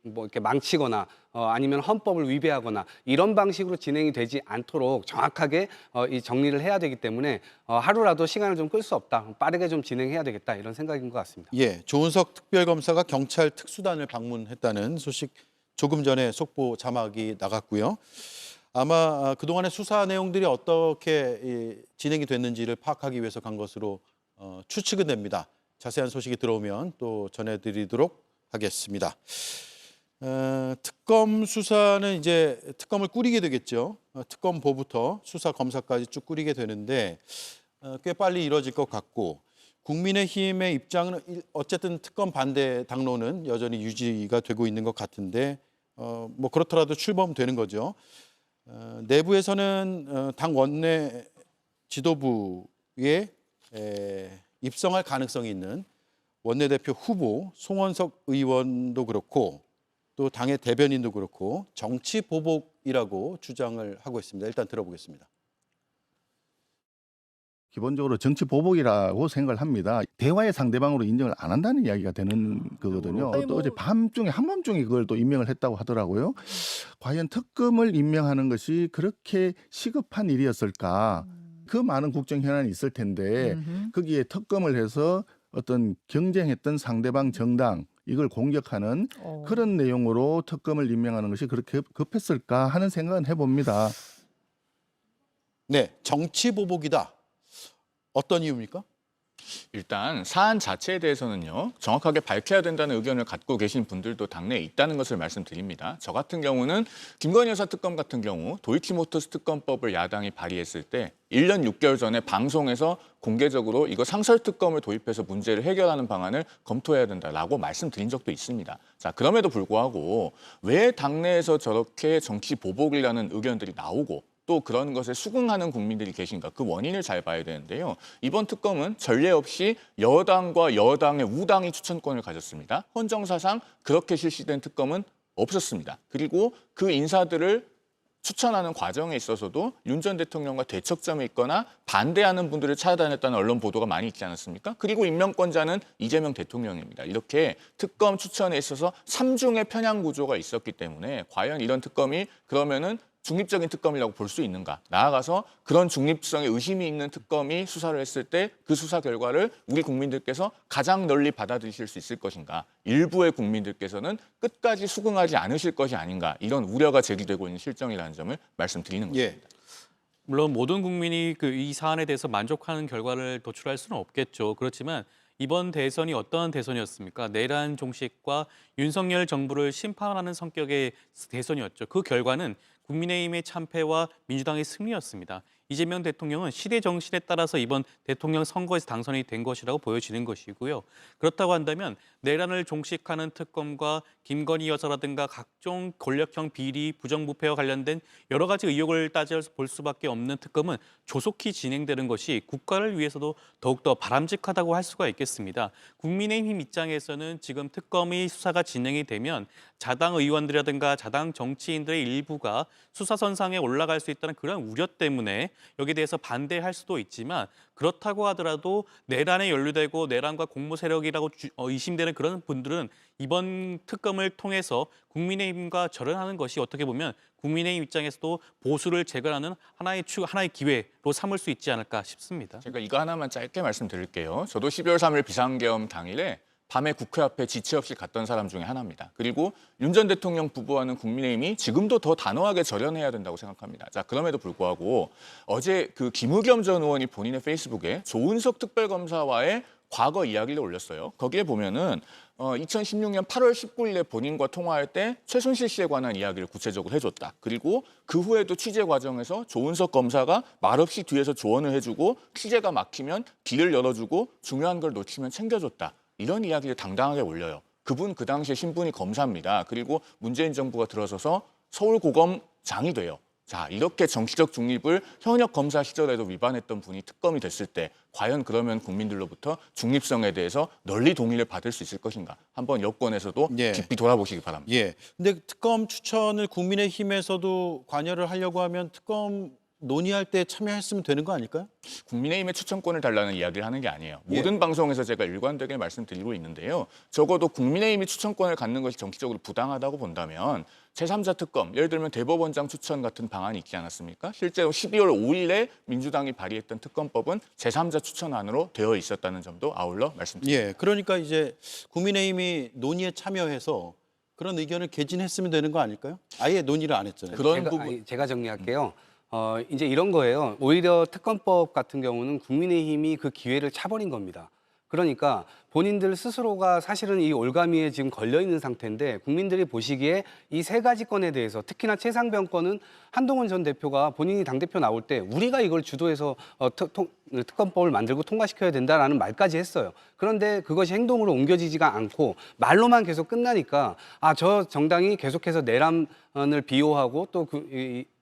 S6: 뭐 이렇게 망치거나 아니면 헌법을 위배하거나 이런 방식으로 진행이 되지 않도록 정확하게 이 정리를 해야 되기 때문에 하루라도 시간을 좀 끌 수 없다. 빠르게 좀 진행해야 되겠다. 이런 생각인 것 같습니다.
S1: 예, 조은석 특별검사가 경찰 특수단을 방문했다는 소식 조금 전에 속보 자막이 나갔고요. 아마 그동안의 수사 내용들이 어떻게 진행이 됐는지를 파악하기 위해서 간 것으로 추측은 됩니다. 자세한 소식이 들어오면 또 전해드리도록 하겠습니다. 특검 수사는 이제 특검을 꾸리게 되겠죠. 특검보부터 수사 검사까지 쭉 꾸리게 되는데 꽤 빨리 이뤄질 것 같고, 국민의힘의 입장은 어쨌든 특검 반대 당론은 여전히 유지가 되고 있는 것 같은데 뭐 그렇더라도 출범되는 거죠. 내부에서는 당 원내 지도부에 입성할 가능성이 있는 원내대표 후보 송원석 의원도 그렇고 또 당의 대변인도 그렇고 정치 보복이라고 주장을 하고 있습니다. 일단 들어보겠습니다.
S13: 기본적으로 정치 보복이라고 생각을 합니다. 대화의 상대방으로 인정을 안 한다는 이야기가 되는 거거든요. 또 어제 밤중에 한밤중에 그걸 또 임명을 했다고 하더라고요. 과연 특검을 임명하는 것이 그렇게 시급한 일이었을까? 그 많은 국정 현안이 있을 텐데 거기에 특검을 해서 어떤 경쟁했던 상대방 정당 이걸 공격하는 그런 내용으로 특검을 임명하는 것이 그렇게 급했을까 하는 생각은 해봅니다.
S1: 네, 정치 보복이다. 어떤 이유입니까?
S7: 일단 사안 자체에 대해서는요, 정확하게 밝혀야 된다는 의견을 갖고 계신 분들도 당내에 있다는 것을 말씀드립니다. 저 같은 경우는 김건희 여사 특검 같은 경우 도이치모터스 특검법을 야당이 발의했을 때 1년 6개월 전에 방송에서 공개적으로 이거 상설특검을 도입해서 문제를 해결하는 방안을 검토해야 된다라고 말씀드린 적도 있습니다. 자, 그럼에도 불구하고 왜 당내에서 저렇게 정치 보복이라는 의견들이 나오고 또 그런 것에 수긍하는 국민들이 계신가, 그 원인을 잘 봐야 되는데요. 이번 특검은 전례 없이 여당과 여당의 우당이 추천권을 가졌습니다. 헌정사상 그렇게 실시된 특검은 없었습니다. 그리고 그 인사들을 추천하는 과정에 있어서도 윤 전 대통령과 대척점에 있거나 반대하는 분들을 찾아다녔다는 언론 보도가 많이 있지 않았습니까? 그리고 임명권자는 이재명 대통령입니다. 이렇게 특검 추천에 있어서 삼중의 편향 구조가 있었기 때문에 과연 이런 특검이 그러면은 중립적인 특검이라고 볼 수 있는가? 나아가서 그런 중립성에 의심이 있는 특검이 수사를 했을 때 그 수사 결과를 우리 국민들께서 가장 널리 받아들이실 수 있을 것인가? 일부의 국민들께서는 끝까지 수긍하지 않으실 것이 아닌가? 이런 우려가 제기되고 있는 실정이라는 점을 말씀드리는 것입니다.
S9: 물론 모든 국민이 이 사안에 대해서 만족하는 결과를 도출할 수는 없겠죠. 그렇지만 이번 대선이 어떤 대선이었습니까? 내란 종식과 윤석열 정부를 심판하는 성격의 대선이었죠. 그 결과는 국민의힘의 참패와 민주당의 승리였습니다. 이재명 대통령은 시대 정신에 따라서 이번 대통령 선거에서 당선이 된 것이라고 보여지는 것이고요. 그렇다고 한다면 내란을 종식하는 특검과 김건희 여사라든가 각종 권력형 비리, 부정부패와 관련된 여러 가지 의혹을 따져볼 수밖에 없는 특검은 조속히 진행되는 것이 국가를 위해서도 더욱더 바람직하다고 할 수가 있겠습니다. 국민의힘 입장에서는 지금 특검이 수사가 진행이 되면 자당 의원들이라든가 자당 정치인들의 일부가 수사선상에 올라갈 수 있다는 그런 우려 때문에 여기에 대해서 반대할 수도 있지만, 그렇다고 하더라도 내란에 연루되고 내란과 공모 세력이라고 의심되는 그런 분들은 이번 특검을 통해서 국민의힘과 절연하는 것이 어떻게 보면 국민의힘 입장에서도 보수를 재건하는 하나의 기회로 삼을 수 있지 않을까 싶습니다.
S7: 제가 이거 하나만 짧게 말씀드릴게요. 저도 12월 3일 비상계엄 당일에 밤에 국회 앞에 지체 없이 갔던 사람 중에 하나입니다. 그리고 윤 전 대통령 부부와는 국민의힘이 지금도 더 단호하게 절연해야 된다고 생각합니다. 자, 그럼에도 불구하고 어제 그 김의겸 전 의원이 본인의 페이스북에 조은석 특별검사와의 과거 이야기를 올렸어요. 거기에 보면은 2016년 8월 19일에 본인과 통화할 때 최순실 씨에 관한 이야기를 구체적으로 해줬다. 그리고 그 후에도 취재 과정에서 조은석 검사가 말없이 뒤에서 조언을 해주고 취재가 막히면 길을 열어주고 중요한 걸 놓치면 챙겨줬다. 이런 이야기를 당당하게 올려요. 그분 그 당시에 신분이 검사입니다. 그리고 문재인 정부가 들어서서 서울고검장이 돼요. 자, 이렇게 정치적 중립을 현역 검사 시절에도 위반했던 분이 특검이 됐을 때 과연 그러면 국민들로부터 중립성에 대해서 널리 동의를 받을 수 있을 것인가? 한번 여권에서도 깊이 돌아보시기 바랍니다.
S1: 예. 근데 특검 추천을 국민의힘에서도 관여를 하려고 하면 특검 논의할 때 참여했으면 되는 거 아닐까요?
S7: 국민의힘의 추천권을 달라는 이야기를 하는 게 아니에요. 모든 방송에서 제가 일관되게 말씀드리고 있는데요. 적어도 국민의힘이 추천권을 갖는 것이 정치적으로 부당하다고 본다면 제3자 특검, 예를 들면 대법원장 추천 같은 방안이 있지 않았습니까? 실제로 12월 5일에 민주당이 발의했던 특검법은 제3자 추천안으로 되어 있었다는 점도 아울러 말씀드립니다.
S1: 예. 그러니까 이제 국민의힘이 논의에 참여해서 그런 의견을 개진했으면 되는 거 아닐까요? 아예 논의를 안 했잖아요.
S7: 그런 부분
S6: 제가 정리할게요. 이제 이런 거예요. 오히려 특검법 같은 경우는 국민의힘이 그 기회를 차버린 겁니다. 그러니까 본인들 스스로가 사실은 이 올가미에 지금 걸려 있는 상태인데 국민들이 보시기에 이 세 가지 건에 대해서 특히나 최상병 건은 한동훈 전 대표가 본인이 당대표 나올 때 우리가 이걸 주도해서 특검법을 만들고 통과시켜야 된다라는 말까지 했어요. 그런데 그것이 행동으로 옮겨지지가 않고 말로만 계속 끝나니까 저 정당이 계속해서 내란을 비호하고 또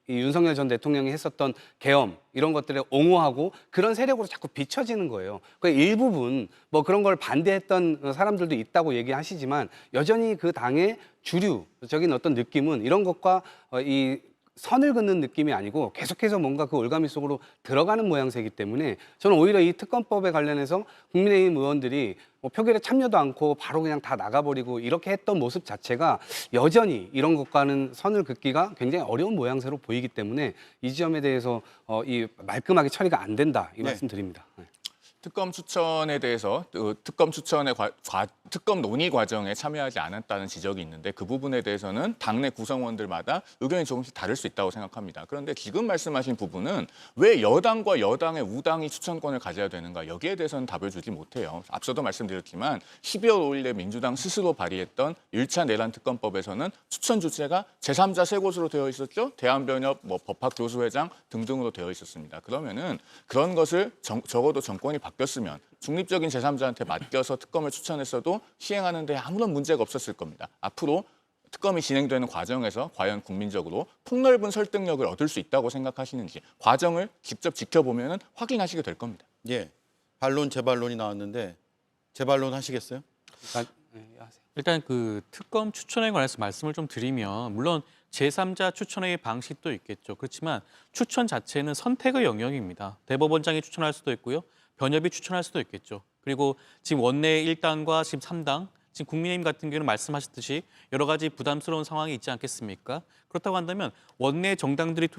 S6: 이 윤석열 전 대통령이 했었던 계엄 이런 것들에 옹호하고 그런 세력으로 자꾸 비춰지는 거예요. 그 일부분 뭐 그런 걸 반대했던 사람들도 있다고 얘기하시지만 여전히 그 당의 주류적인 어떤 느낌은 이런 것과 이 선을 긋는 느낌이 아니고 계속해서 뭔가 그 올가미 속으로 들어가는 모양새이기 때문에 저는 오히려 이 특검법에 관련해서 국민의힘 의원들이 표결에 참여도 않고 바로 그냥 다 나가버리고 이렇게 했던 모습 자체가 여전히 이런 것과는 선을 긋기가 굉장히 어려운 모양새로 보이기 때문에 이 지점에 대해서 이 말끔하게 처리가 안 된다 이 말씀 드립니다. 네.
S7: 특검 추천에 대해서 특검 추천의 특검 논의 과정에 참여하지 않았다는 지적이 있는데 그 부분에 대해서는 당내 구성원들마다 의견이 조금씩 다를 수 있다고 생각합니다. 그런데 지금 말씀하신 부분은 왜 여당과 여당의 우당이 추천권을 가져야 되는가 여기에 대해서는 답을 주지 못해요. 앞서도 말씀드렸지만 12월 5일에 민주당 스스로 발의했던 1차 내란 특검법에서는 추천 주체가 제3자 세 곳으로 되어 있었죠. 대한변협, 법학교수회장 등등으로 되어 있었습니다. 그러면은 그런 것을 적어도 정권이 바뀌었으면 중립적인 제3자한테 맡겨서 특검을 추천했어도 시행하는 데 아무런 문제가 없었을 겁니다. 앞으로 특검이 진행되는 과정에서 과연 국민적으로 폭넓은 설득력을 얻을 수 있다고 생각하시는지 과정을 직접 지켜보면 확인하시게 될 겁니다.
S1: 예. 반론, 재반론이 나왔는데 재반론 하시겠어요?
S9: 일단 그 특검 추천에 관해서 말씀을 좀 드리면 물론 제3자 추천의 방식도 있겠죠. 그렇지만 추천 자체는 선택의 영역입니다. 대법원장이 추천할 수도 있고요. 변협이 추천할 수도 있겠죠. 그리고 지금 원내 1당과 지금 3당, 지금 국민의힘 같은 경우는 말씀하셨듯이 여러 가지 부담스러운 상황이 있지 않겠습니까? 그렇다고 한다면 원내 정당들이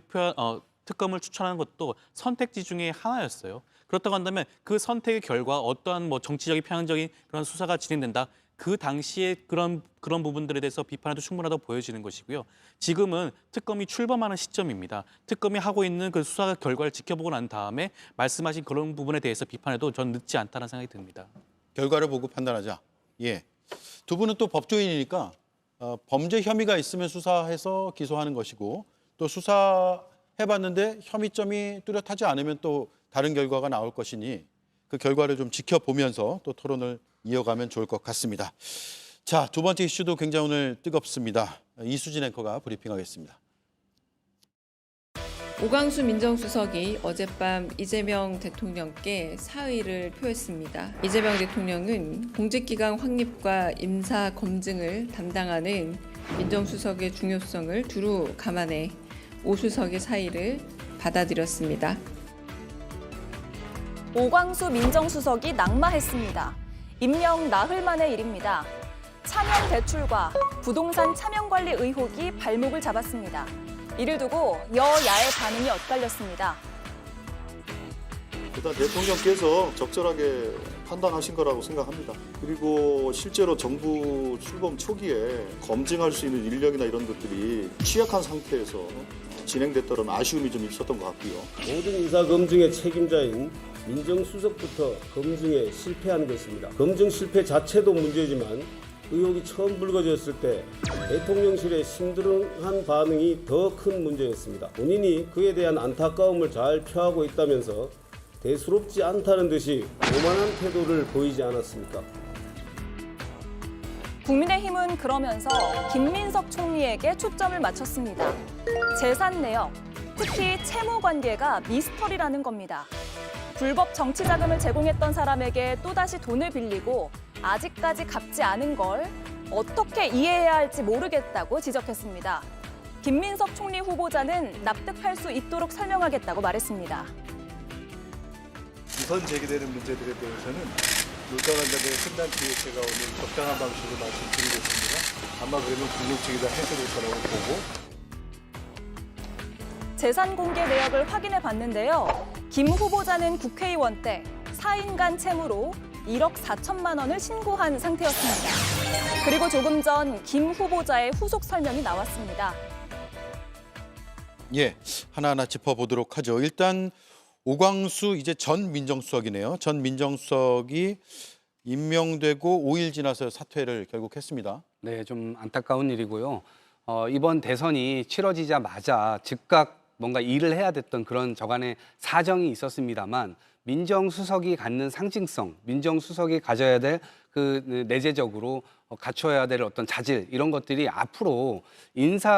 S9: 특검을 추천하는 것도 선택지 중에 하나였어요. 그렇다고 한다면 그 선택의 결과 어떠한 정치적인 편향적인 그런 수사가 진행된다. 그 당시에 그런 부분들에 대해서 비판해도 충분하다고 보여지는 것이고요. 지금은 특검이 출범하는 시점입니다. 특검이 하고 있는 그 수사 결과를 지켜보고 난 다음에 말씀하신 그런 부분에 대해서 비판해도 전 늦지 않다는 생각이 듭니다.
S1: 결과를 보고 판단하자. 예. 두 분은 또 법조인이니까 범죄 혐의가 있으면 수사해서 기소하는 것이고 또 수사해봤는데 혐의점이 뚜렷하지 않으면 또 다른 결과가 나올 것이니 그 결과를 좀 지켜보면서 또 토론을 이어가면 좋을 것 같습니다. 자, 두 번째 이슈도 굉장히 오늘 뜨겁습니다. 이수진 앵커가 브리핑하겠습니다.
S12: 오광수 민정수석이 어젯밤 이재명 대통령께 사의를 표했습니다. 이재명 대통령은 공직기강 확립과 임사 검증을 담당하는 민정수석의 중요성을 두루 감안해 오 수석의 사의를 받아들였습니다.
S2: 오광수 민정수석이 낙마했습니다. 임명 나흘 만의 일입니다. 차명 대출과 부동산 차명관리 의혹이 발목을 잡았습니다. 이를 두고 여야의 반응이 엇갈렸습니다.
S14: 일단 대통령께서 적절하게 판단하신 거라고 생각합니다. 그리고 실제로 정부 출범 초기에 검증할 수 있는 인력이나 이런 것들이 취약한 상태에서 진행됐다는 아쉬움이 좀 있었던 것 같고요.
S15: 모든 인사 검증의 책임자인 민정수석부터 검증에 실패한 것입니다. 검증 실패 자체도 문제지만 의혹이 처음 불거졌을 때 대통령실의 심드렁한 반응이 더 큰 문제였습니다. 본인이 그에 대한 안타까움을 잘 표하고 있다면서 대수롭지 않다는 듯이 오만한 태도를 보이지 않았습니까?
S2: 국민의힘은 그러면서 김민석 총리에게 초점을 맞췄습니다. 재산 내역, 특히 채무 관계가 미스터리라는 겁니다. 불법 정치 자금을 제공했던 사람에게 또다시 돈을 빌리고 아직까지 갚지 않은 걸 어떻게 이해해야 할지 모르겠다고 지적했습니다. 김민석 총리 후보자는 납득할 수 있도록 설명하겠다고 말했습니다.
S14: 우선 제기되는 문제들에 대해서는 물가관장의 판단기에 제가 오늘 적당한 방식으로 말씀드리겠습니다. 아마 그러면 궁극적이 다 해소될 거라고 보고.
S2: 재산 공개 내역을 확인해 봤는데요. 김 후보자는 국회의원 때 4인 간 채무로 1억 4천만 원을 신고한 상태였습니다. 그리고 조금 전 김 후보자의 후속 설명이 나왔습니다.
S1: 예, 하나하나 짚어보도록 하죠. 일단 오광수 이제 전 민정수석이네요. 전 민정수석이 임명되고 5일 지나서 사퇴를 결국 했습니다.
S6: 네, 좀 안타까운 일이고요. 이번 대선이 치러지자마자 즉각 뭔가 일을 해야 됐던 그런 저간의 사정이 있었습니다만 민정수석이 갖는 상징성, 민정수석이 가져야 될 그 내재적으로 갖춰야 될 어떤 자질 이런 것들이 앞으로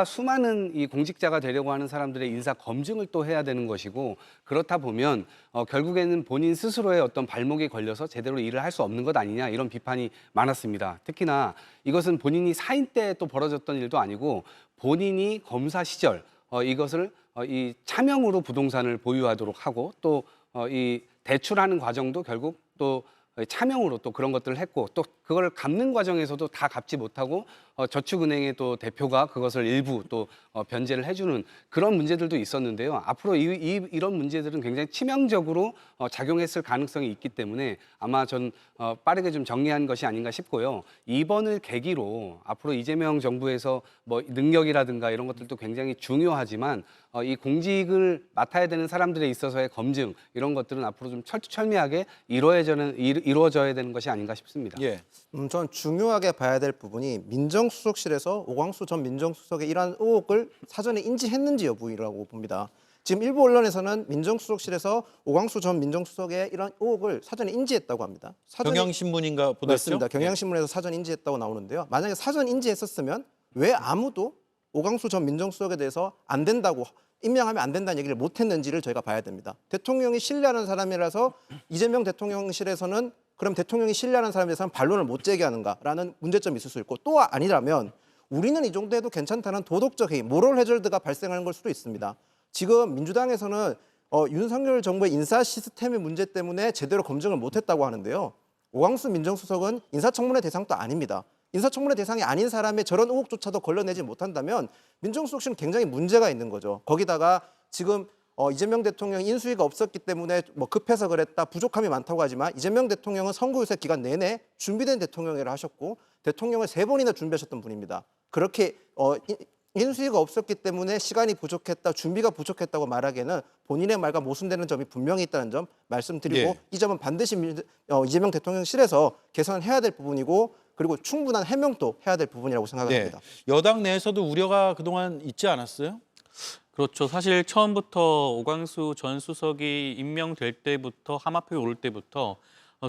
S6: 수많은 이 공직자가 되려고 하는 사람들의 인사 검증을 또 해야 되는 것이고 그렇다 보면 결국에는 본인 스스로의 어떤 발목에 걸려서 제대로 일을 할 수 없는 것 아니냐 이런 비판이 많았습니다. 특히나 이것은 본인이 사인 때 또 벌어졌던 일도 아니고 본인이 검사 시절 이것을 이 차명으로 부동산을 보유하도록 하고 또 이 대출하는 과정도 결국 또 차명으로 또 그런 것들을 했고 또 그걸 갚는 과정에서도 다 갚지 못하고 저축은행의 또 대표가 그것을 일부 또 변제를 해주는 그런 문제들도 있었는데요. 앞으로 이런 문제들은 굉장히 치명적으로 작용했을 가능성이 있기 때문에 아마 전 빠르게 좀 정리한 것이 아닌가 싶고요. 이번을 계기로 앞으로 이재명 정부에서 뭐 능력이라든가 이런 것들도 굉장히 중요하지만 이 공직을 맡아야 되는 사람들에 있어서의 검증 이런 것들은 앞으로 좀 철두철미하게 이루어져야 되는 것이 아닌가 싶습니다.
S1: 예.
S10: 저는 중요하게 봐야 될 부분이 민정수석실에서 오광수 전 민정수석의 이러한 의혹을 사전에 인지했는지 여부라고 봅니다. 지금 일부 언론에서는 민정수석실에서 오광수 전 민정수석의 이런 의혹을 사전에 인지했다고 합니다.
S1: 경향신문인가 보도했죠?
S10: 맞습니다. 경향신문에서 사전 인지했다고 나오는데요. 만약에 사전 인지했었으면 왜 아무도 오광수 전 민정수석에 대해서 안 된다고 임명하면 안 된다는 얘기를 못했는지를 저희가 봐야 됩니다. 대통령이 신뢰하는 사람이라서 이재명 대통령실에서는 그럼 대통령이 신뢰하는 사람에 대해서는 반론을 못 제기하는가라는 문제점이 있을 수 있고 또 아니라면 우리는 이 정도 해도 괜찮다는 도덕적 해이, 모럴 해저드가 발생하는 걸 수도 있습니다. 지금 민주당에서는 윤석열 정부의 인사 시스템의 문제 때문에 제대로 검증을 못했다고 하는데요. 오광수 민정수석은 인사청문회 대상도 아닙니다. 인사청문회 대상이 아닌 사람의 저런 의혹조차도 걸러내지 못한다면 민정수석실은 굉장히 문제가 있는 거죠. 거기다가 지금 이재명 대통령 인수위가 없었기 때문에 뭐 급해서 그랬다, 부족함이 많다고 하지만 이재명 대통령은 선거 유세 기간 내내 준비된 대통령회를 하셨고 대통령을 3번이나 준비하셨던 분입니다. 그렇게 인수위가 없었기 때문에 시간이 부족했다, 준비가 부족했다고 말하기에는 본인의 말과 모순되는 점이 분명히 있다는 점 말씀드리고
S1: 예.
S10: 이 점은 반드시 이재명 대통령실에서 개선해야 될 부분이고 그리고 충분한 해명도 해야 될 부분이라고 생각합니다.
S1: 네. 여당 내에서도 우려가 그동안 있지 않았어요?
S9: 그렇죠. 사실 처음부터 오광수 전 수석이 임명될 때부터 하마평에 오를 때부터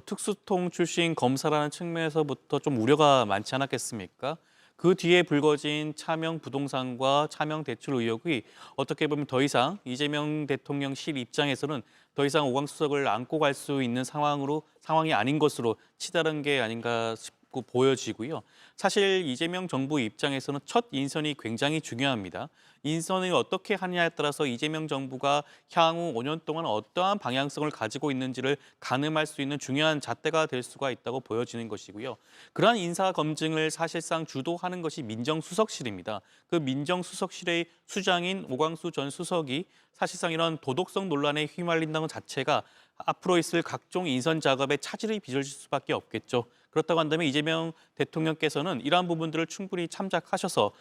S9: 특수통 출신 검사라는 측면에서부터 좀 우려가 많지 않았겠습니까? 그 뒤에 불거진 차명 부동산과 차명 대출 의혹이 어떻게 보면 더 이상 이재명 대통령실 입장에서는 더 이상 오광수 수석을 안고 갈 수 있는 상황이 아닌 것으로 치달은 게 아닌가 싶고 보여지고요. 사실 이재명 정부 입장에서는 첫 인선이 굉장히 중요합니다. 인선을 어떻게 하느냐에 따라서 이재명 정부가 향후 5년 동안 어떠한 방향성을 가지고 있는지를 가늠할 수 있는 중요한 잣대가 될 수가 있다고 보여지는 것이고요. 그러한 인사 검증을 사실상 주도하는 것이 민정수석실입니다. 그 민정수석실의 수장인 오광수 전 수석이 사실상 이런 도덕성 논란에 휘말린다는 것 자체가 앞으로 있을 각종 인선 작업에 차질이 빚어질 수밖에 없겠죠. 그렇다고 한다면 이재명 대통령께서는 이러한 부분들을 충분히 참작하셔서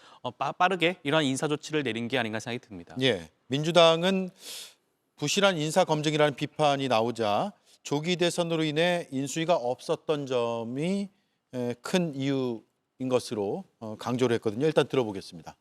S9: 빠르게 이러한 인사 조치를 내린 게 아닌가 생각이 듭니다.
S1: 예, 민주당은 부실한 인사 검증이라는 비판이 나오자 조기 대선으로 인해 인수위가 없었던 점이 큰 이유인 것으로 강조를 했거든요. 일단 들어보겠습니다.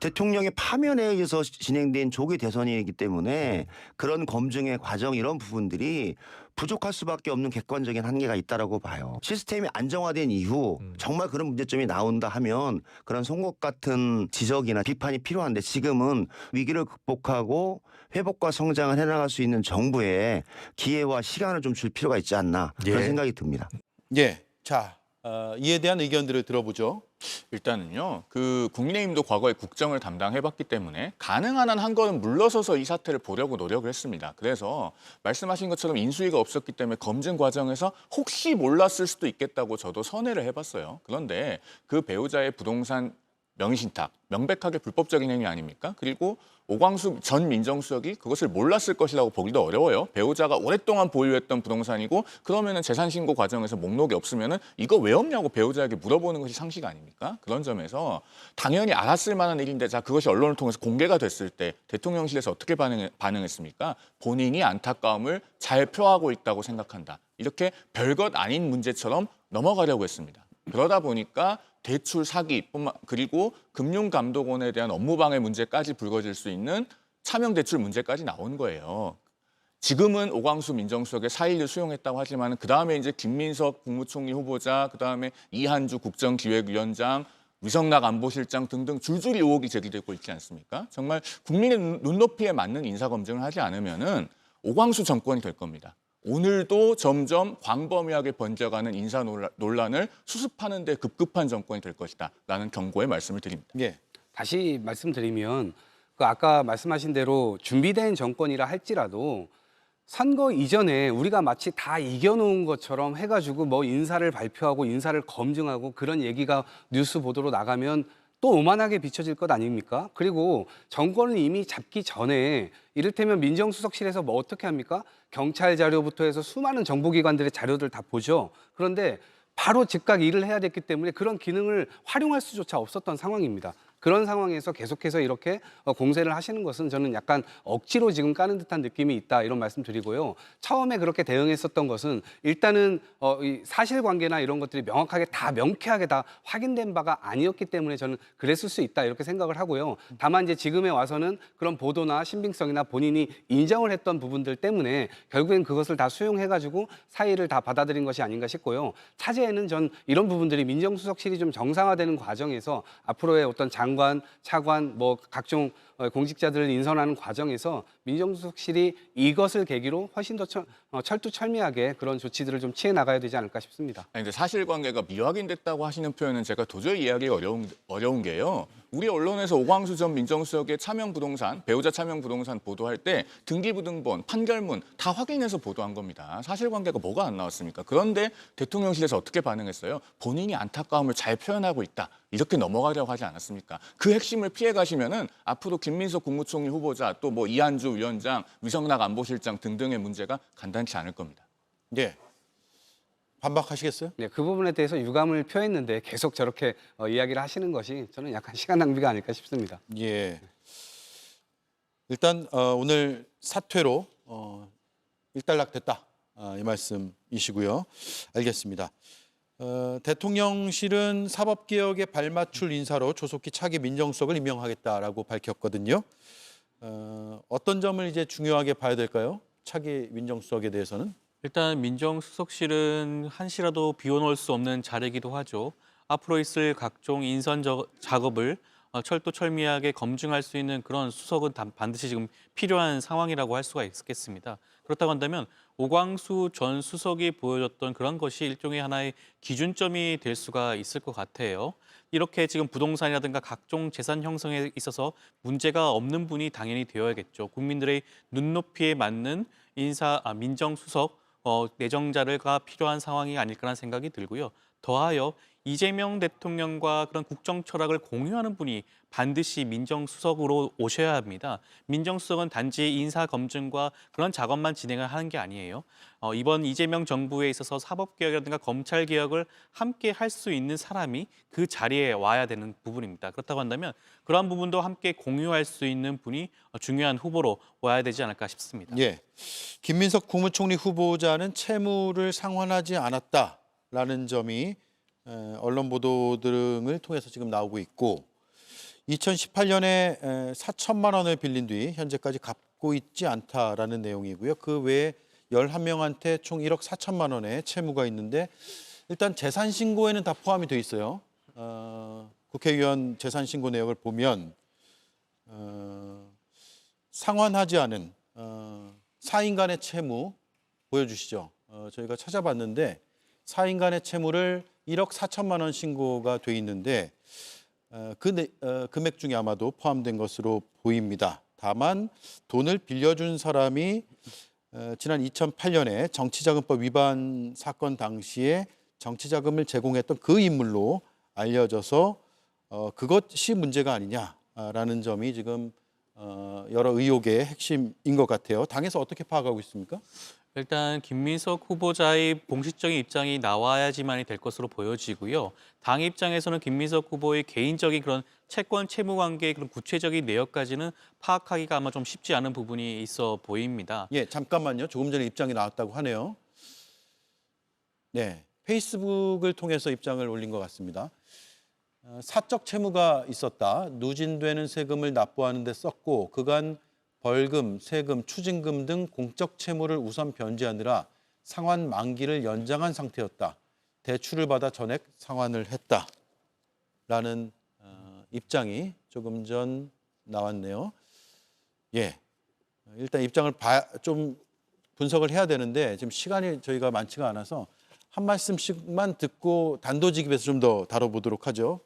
S16: 대통령의 파면에 의해서 진행된 조기 대선이기 때문에 그런 검증의 과정 이런 부분들이 부족할 수밖에 없는 객관적인 한계가 있다라고 봐요. 시스템이 안정화된 이후 정말 그런 문제점이 나온다 하면 그런 송곳 같은 지적이나 비판이 필요한데 지금은 위기를 극복하고 회복과 성장을 해나갈 수 있는 정부에 기회와 시간을 좀 줄 필요가 있지 않나 그런 생각이 듭니다.
S1: 예, 자 이에 대한 의견들을 들어보죠.
S7: 일단은요, 국민의힘도 과거에 국정을 담당해봤기 때문에 가능한 한 한 걸음 물러서서 이 사태를 보려고 노력을 했습니다. 그래서 말씀하신 것처럼 인수위가 없었기 때문에 검증 과정에서 혹시 몰랐을 수도 있겠다고 저도 선회를 해봤어요. 그런데 그 배우자의 부동산 명의신탁, 명백하게 불법적인 행위 아닙니까? 그리고 오광수 전 민정수석이 그것을 몰랐을 것이라고 보기도 어려워요. 배우자가 오랫동안 보유했던 부동산이고 그러면은 재산신고 과정에서 목록이 없으면은 이거 왜 없냐고 배우자에게 물어보는 것이 상식 아닙니까? 그런 점에서 당연히 알았을 만한 일인데 자 그것이 언론을 통해서 공개가 됐을 때 대통령실에서 어떻게 반응했습니까? 본인이 안타까움을 잘 표하고 있다고 생각한다. 이렇게 별것 아닌 문제처럼 넘어가려고 했습니다. 그러다 보니까 대출 사기 그리고 금융감독원에 대한 업무방해 문제까지 불거질 수 있는 차명대출 문제까지 나온 거예요. 지금은 오광수 민정수석의 사의를 수용했다고 하지만 그다음에 이제 김민석 국무총리 후보자, 그다음에 이한주 국정기획위원장, 위성락 안보실장 등등 줄줄이 의혹이 제기되고 있지 않습니까? 정말 국민의 눈높이에 맞는 인사검증을 하지 않으면은 오광수 정권이 될 겁니다. 오늘도 점점 광범위하게 번져가는 인사 논란을 수습하는 데 급급한 정권이 될 것이다 라는 경고의 말씀을 드립니다.
S1: 예.
S6: 다시 말씀드리면 아까 말씀하신 대로 준비된 정권이라 할지라도 선거 이전에 우리가 마치 다 이겨놓은 것처럼 해가지고 뭐 인사를 발표하고 인사를 검증하고 그런 얘기가 뉴스 보도로 나가면 또 오만하게 비춰질 것 아닙니까? 그리고 정권을 이미 잡기 전에 이를테면 민정수석실에서 뭐 어떻게 합니까? 경찰 자료부터 해서 수많은 정보기관들의 자료들 다 보죠. 그런데 바로 즉각 일을 해야 됐기 때문에 그런 기능을 활용할 수조차 없었던 상황입니다. 그런 상황에서 계속해서 이렇게 공세를 하시는 것은 저는 약간 억지로 지금 까는 듯한 느낌이 있다 이런 말씀 드리고요. 처음에 그렇게 대응했었던 것은 일단은 이 사실관계나 이런 것들이 명확하게 다 명쾌하게 다 확인된 바가 아니었기 때문에 저는 그랬을 수 있다 이렇게 생각을 하고요. 다만 이제 지금에 와서는 그런 보도나 신빙성이나 본인이 인정을 했던 부분들 때문에 결국엔 그것을 다 수용해가지고 사의를 다 받아들인 것이 아닌가 싶고요. 차제에는 전 이런 부분들이 민정수석실이 좀 정상화되는 과정에서 앞으로의 어떤 장관, 차관, 뭐 각종 공직자들을 인선하는 과정에서 민정수석실이 이것을 계기로 훨씬 더 철두철미하게 그런 조치들을 좀 취해 나가야 되지 않을까 싶습니다.
S7: 아니, 근데 사실관계가 미확인됐다고 하시는 표현은 제가 도저히 이해하기가 어려운 게요. 우리 언론에서 오광수 전 민정수석의 배우자 차명 부동산 보도할 때 등기부등본, 판결문 다 확인해서 보도한 겁니다. 사실관계가 뭐가 안 나왔습니까? 그런데 대통령실에서 어떻게 반응했어요? 본인이 안타까움을 잘 표현하고 있다. 이렇게 넘어가려고 하지 않았습니까? 그 핵심을 피해 가시면은 앞으로 김민석 국무총리 후보자 또 뭐 이한주 위원장, 위성락 안보실장 등등의 문제가 간단치 않을 겁니다.
S1: 예. 반박하시겠어요?
S6: 네, 그 부분에 대해서 유감을 표했는데 계속 저렇게 이야기를 하시는 것이 저는 약간 시간 낭비가 아닐까 싶습니다.
S1: 예. 일단 오늘 사퇴로 일단락됐다 이 말씀이시고요. 알겠습니다. 대통령실은 사법개혁에 발맞출 인사로 조속히 차기 민정수석을 임명하겠다라고 밝혔거든요. 어떤 점을 이제 중요하게 봐야 될까요? 차기 민정수석에 대해서는?
S9: 일단 민정수석실은 한시라도 비워놓을 수 없는 자리이기도 하죠. 앞으로 있을 각종 인선 작업을 철두철미하게 검증할 수 있는 그런 수석은 반드시 지금 필요한 상황이라고 할 수가 있겠습니다. 그렇다고 한다면 오광수 전 수석이 보여줬던 그런 것이 일종의 하나의 기준점이 될 수가 있을 것 같아요. 이렇게 지금 부동산이라든가 각종 재산 형성에 있어서 문제가 없는 분이 당연히 되어야겠죠. 국민들의 눈높이에 맞는 민정수석 내정자가 필요한 상황이 아닐까라는 생각이 들고요. 더하여 이재명 대통령과 그런 국정 철학을 공유하는 분이 반드시 민정수석으로 오셔야 합니다. 민정수석은 단지 인사 검증과 그런 작업만 진행을 하는 게 아니에요. 이번 이재명 정부에 있어서 사법개혁이라든가 검찰개혁을 함께 할 수 있는 사람이 그 자리에 와야 되는 부분입니다. 그렇다고 한다면 그러한 부분도 함께 공유할 수 있는 분이 중요한 후보로 와야 되지 않을까 싶습니다.
S1: 예, 김민석 국무총리 후보자는 채무를 상환하지 않았다라는 점이 언론 보도 등을 통해서 지금 나오고 있고 2018년에 4천만 원을 빌린 뒤 현재까지 갚고 있지 않다라는 내용이고요. 그 외에 11명한테 총 1억 4천만 원의 채무가 있는데 일단 재산 신고에는 다 포함이 돼 있어요. 국회의원 재산 신고 내역을 보면 상환하지 않은 4인 간의 채무 보여주시죠. 저희가 찾아봤는데 4인 간의 채무를 1억 4천만 원 신고가 돼 있는데 금액 중에 아마도 포함된 것으로 보입니다. 다만 돈을 빌려준 사람이 지난 2008년에 정치자금법 위반 사건 당시에 정치자금을 제공했던 그 인물로 알려져서 그것이 문제가 아니냐라는 점이 지금 여러 의혹의 핵심인 것 같아요. 당에서 어떻게 파악하고 있습니까?
S9: 일단 김민석 후보자의 공식적인 입장이 나와야지만이 될 것으로 보여지고요. 당 입장에서는 김민석 후보의 개인적인 그런 채권 채무 관계의 그런 구체적인 내역까지는 파악하기가 아마 좀 쉽지 않은 부분이 있어 보입니다.
S1: 예, 잠깐만요. 조금 전에 입장이 나왔다고 하네요. 네, 페이스북을 통해서 입장을 올린 것 같습니다. 사적 채무가 있었다. 누진되는 세금을 납부하는 데 썼고 그간 벌금, 세금, 추징금 등 공적 채무를 우선 변제하느라 상환 만기를 연장한 상태였다. 대출을 받아 전액 상환을 했다라는 입장이 조금 전 나왔네요. 예, 일단 입장을 좀 분석을 해야 되는데 지금 시간이 저희가 많지가 않아서 한 말씀씩만 듣고 단도직입해서 좀 더 다뤄보도록 하죠.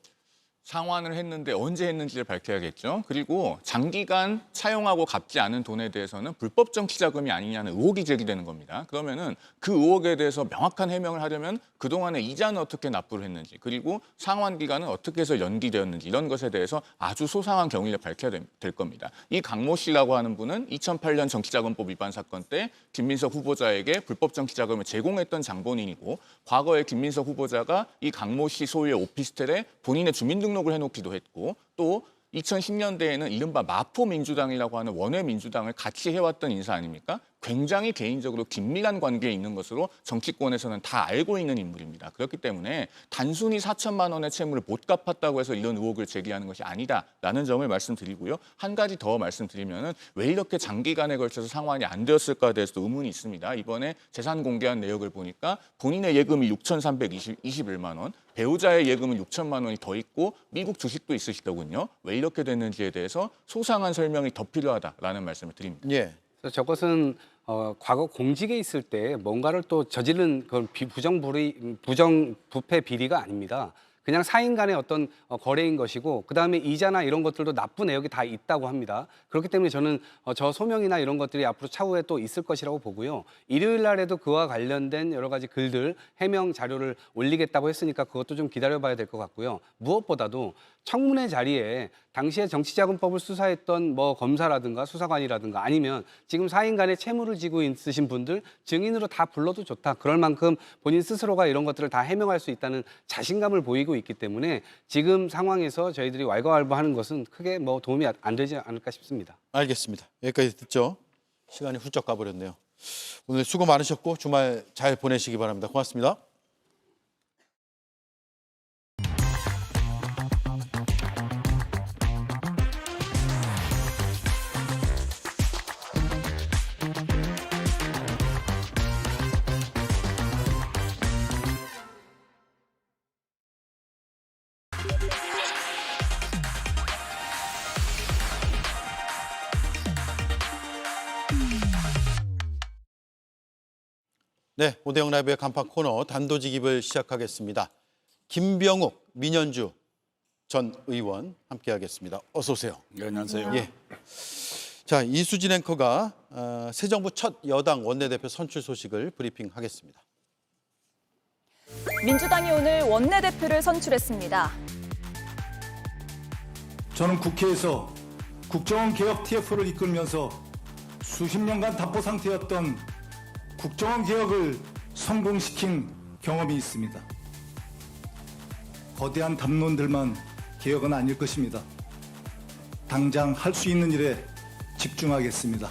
S7: 상환을 했는데 언제 했는지를 밝혀야겠죠. 그리고 장기간 차용하고 갚지 않은 돈에 대해서는 불법 정치자금이 아니냐는 의혹이 제기되는 겁니다. 그러면은 그 의혹에 대해서 명확한 해명을 하려면 그동안에 이자는 어떻게 납부를 했는지 그리고 상환 기간은 어떻게 해서 연기되었는지 이런 것에 대해서 아주 소상한 경위를 밝혀야 될 겁니다. 이 강모 씨라고 하는 분은 2008년 정치자금법 위반 사건 때 김민석 후보자에게 불법 정치자금을 제공했던 장본인이고 과거에 김민석 후보자가 이 강모 씨 소유의 오피스텔에 본인의 주민등록을 해놓기도 했고 또 2010년대에는 이른바 마포민주당이라고 하는 원외 민주당을 같이 해왔던 인사 아닙니까? 굉장히 개인적으로 긴밀한 관계에 있는 것으로 정치권에서는 다 알고 있는 인물입니다. 그렇기 때문에 단순히 4천만 원의 채무를 못 갚았다고 해서 이런 의혹을 제기하는 것이 아니다라는 점을 말씀드리고요. 한 가지 더 말씀드리면은 왜 이렇게 장기간에 걸쳐서 상환이 안 되었을까에 대해서도 의문이 있습니다. 이번에 재산 공개한 내역을 보니까 본인의 예금이 6,321만 원, 배우자의 예금은 6천만 원이 더 있고 미국 주식도 있으시더군요. 왜 이렇게 됐는지에 대해서 소상한 설명이 더 필요하다라는 말씀을 드립니다.
S1: 예.
S6: 그래서 저것은 과거 공직에 있을 때 뭔가를 또 저지른 그런 부정부패 비리가 아닙니다. 그냥 사인 간의 어떤 거래인 것이고 그다음에 이자나 이런 것들도 납부 내역이 다 있다고 합니다. 그렇기 때문에 저는 저 소명이나 이런 것들이 앞으로 차후에 또 있을 것이라고 보고요. 일요일 날에도 그와 관련된 여러 가지 글들, 해명 자료를 올리겠다고 했으니까 그것도 좀 기다려봐야 될 것 같고요. 무엇보다도 청문회 자리에 당시에 정치자금법을 수사했던 뭐 검사라든가 수사관이라든가 아니면 지금 4인 간의 채무를 지고 있으신 분들 증인으로 다 불러도 좋다. 그럴 만큼 본인 스스로가 이런 것들을 다 해명할 수 있다는 자신감을 보이고 있기 때문에 지금 상황에서 저희들이 왈가왈부하는 것은 크게 뭐 도움이 안 되지 않을까 싶습니다.
S1: 알겠습니다. 여기까지 듣죠. 시간이 훌쩍 가버렸네요. 오늘 수고 많으셨고 주말 잘 보내시기 바랍니다. 고맙습니다. 네, 오대영 라이브의 간판 코너 단도직입을 시작하겠습니다. 김병욱, 민현주 전 의원 함께하겠습니다. 어서 오세요.
S17: 네, 안녕하세요.
S1: 예. 자, 이수진 앵커가 새 정부 첫 여당 원내대표 선출 소식을 브리핑하겠습니다.
S2: 민주당이 오늘 원내대표를 선출했습니다.
S17: 저는 국회에서 국정원 개혁 TF를 이끌면서 수십 년간 답보 상태였던 국정원 개혁을 성공시킨 경험이 있습니다. 거대한 담론들만 개혁은 아닐 것입니다. 당장 할 수 있는 일에 집중하겠습니다.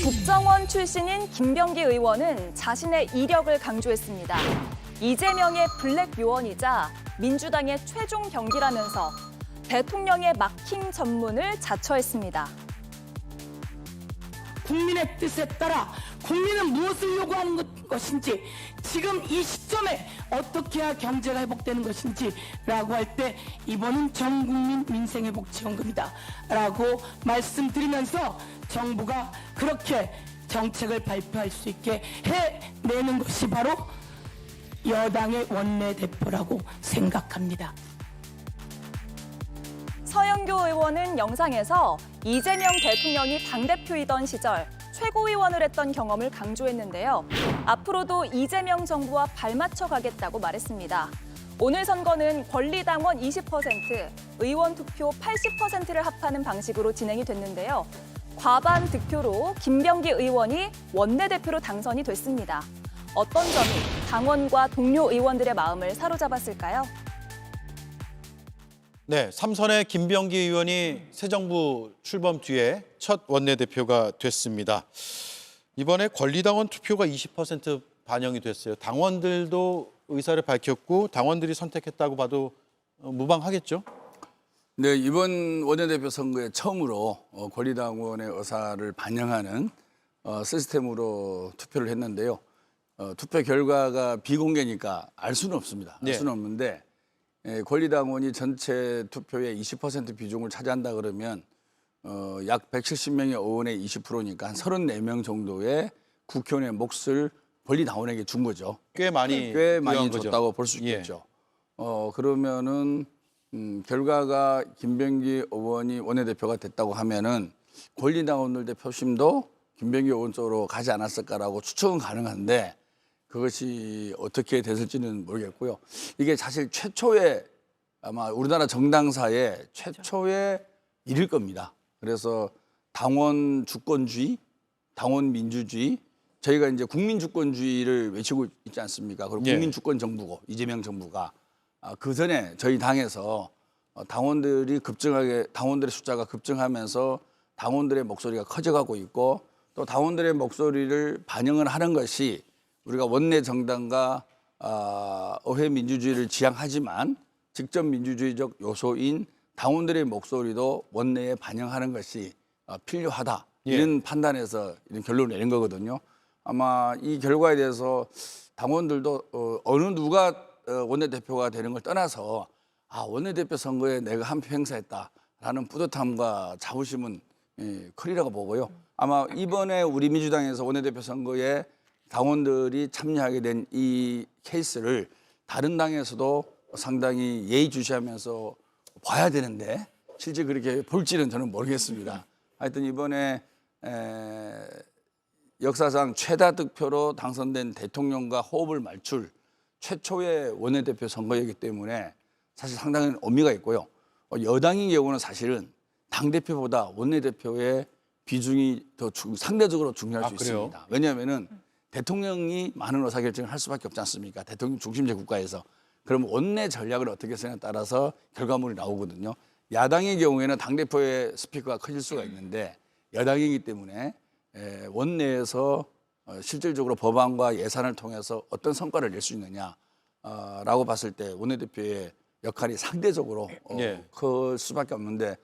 S2: 국정원 출신인 김병기 의원은 자신의 이력을 강조했습니다. 이재명의 블랙 요원이자 민주당의 최종 병기라면서 대통령의 마킹 전문을 자처했습니다.
S18: 국민의 뜻에 따라 국민은 무엇을 요구하는 것인지, 지금 이 시점에 어떻게 해야 경제가 회복되는 것인지라고 할 때 이번은 전국민 민생회복지원금이다 라고 말씀드리면서 정부가 그렇게 정책을 발표할 수 있게 해내는 것이 바로 여당의 원내대표라고 생각합니다.
S2: 서영교 의원은 영상에서 이재명 대통령이 당대표이던 시절 최고위원을 했던 경험을 강조했는데요. 앞으로도 이재명 정부와 발맞춰 가겠다고 말했습니다. 오늘 선거는 권리당원 20%, 의원 투표 80%를 합하는 방식으로 진행이 됐는데요. 과반 득표로 김병기 의원이 원내대표로 당선이 됐습니다. 어떤 점이 당원과 동료 의원들의 마음을 사로잡았을까요?
S1: 네, 삼선의 김병기 의원이 새 정부 출범 뒤에 첫 원내대표가 됐습니다. 이번에 권리당원 투표가 20% 반영이 됐어요. 당원들도 의사를 밝혔고 당원들이 선택했다고 봐도 무방하겠죠?
S19: 네, 이번 원내대표 선거에 처음으로 권리당원의 의사를 반영하는 시스템으로 투표를 했는데요. 투표 결과가 비공개니까 알 수는 없습니다. 알 수는 없는데 권리당원이 전체 투표의 20% 비중을 차지한다 그러면 약 170명의 의원의 20%니까 한 34명 정도의 국회의원의 몫을 권리당원에게 준 거죠.
S1: 꽤 많이
S19: 줬다고 볼 수 있겠죠. 그러면은 결과가 김병기 의원이 원내대표가 됐다고 하면은 권리당원들의 표심도 김병기 의원 쪽으로 가지 않았을까라고 추측은 가능한데 그것이 어떻게 됐을지는 모르겠고요. 이게 사실 최초의 아마 우리나라 정당사의 최초의 일일 겁니다. 그래서 당원 주권주의, 당원 민주주의, 저희가 이제 국민 주권주의를 외치고 있지 않습니까? 그리고 국민 주권 정부고 이재명 정부가 그 전에 저희 당에서 당원들이 급증하게 당원들의 숫자가 급증하면서 당원들의 목소리가 커져가고 있고 또 당원들의 목소리를 반영을 하는 것이 우리가 원내 정당과 의회 민주주의를 지향하지만 직접 민주주의적 요소인 당원들의 목소리도 원내에 반영하는 것이 필요하다. 이런 판단에서 이런 결론을 내린 거거든요. 아마 이 결과에 대해서 당원들도 어느 누가 원내대표가 되는 걸 떠나서 원내대표 선거에 내가 한 표 행사했다라는 뿌듯함과 자부심은 크리라고 보고요. 아마 이번에 우리 민주당에서 원내대표 선거에 당원들이 참여하게 된 이 케이스를 다른 당에서도 상당히 예의주시하면서 봐야 되는데 실제 그렇게 볼지는 저는 모르겠습니다. 하여튼 이번에 역사상 최다 득표로 당선된 대통령과 호흡을 맞출 최초의 원내대표 선거이기 때문에 사실 상당히 의미가 있고요. 여당의 경우는 사실은 당대표보다 원내대표의 비중이 더 상대적으로 중요할 수 있습니다. 왜냐하면은 대통령이 많은 의사결정을 할 수밖에 없지 않습니까? 대통령 중심제 국가에서. 그럼 원내 전략을 어떻게 쓰냐에 따라서 결과물이 나오거든요. 야당의 경우에는 당대표의 스피커가 커질 수가 있는데 여당이기 때문에 원내에서 실질적으로 법안과 예산을 통해서 어떤 성과를 낼 수 있느냐라고 봤을 때 원내대표의 역할이 상대적으로 클 수밖에 없는데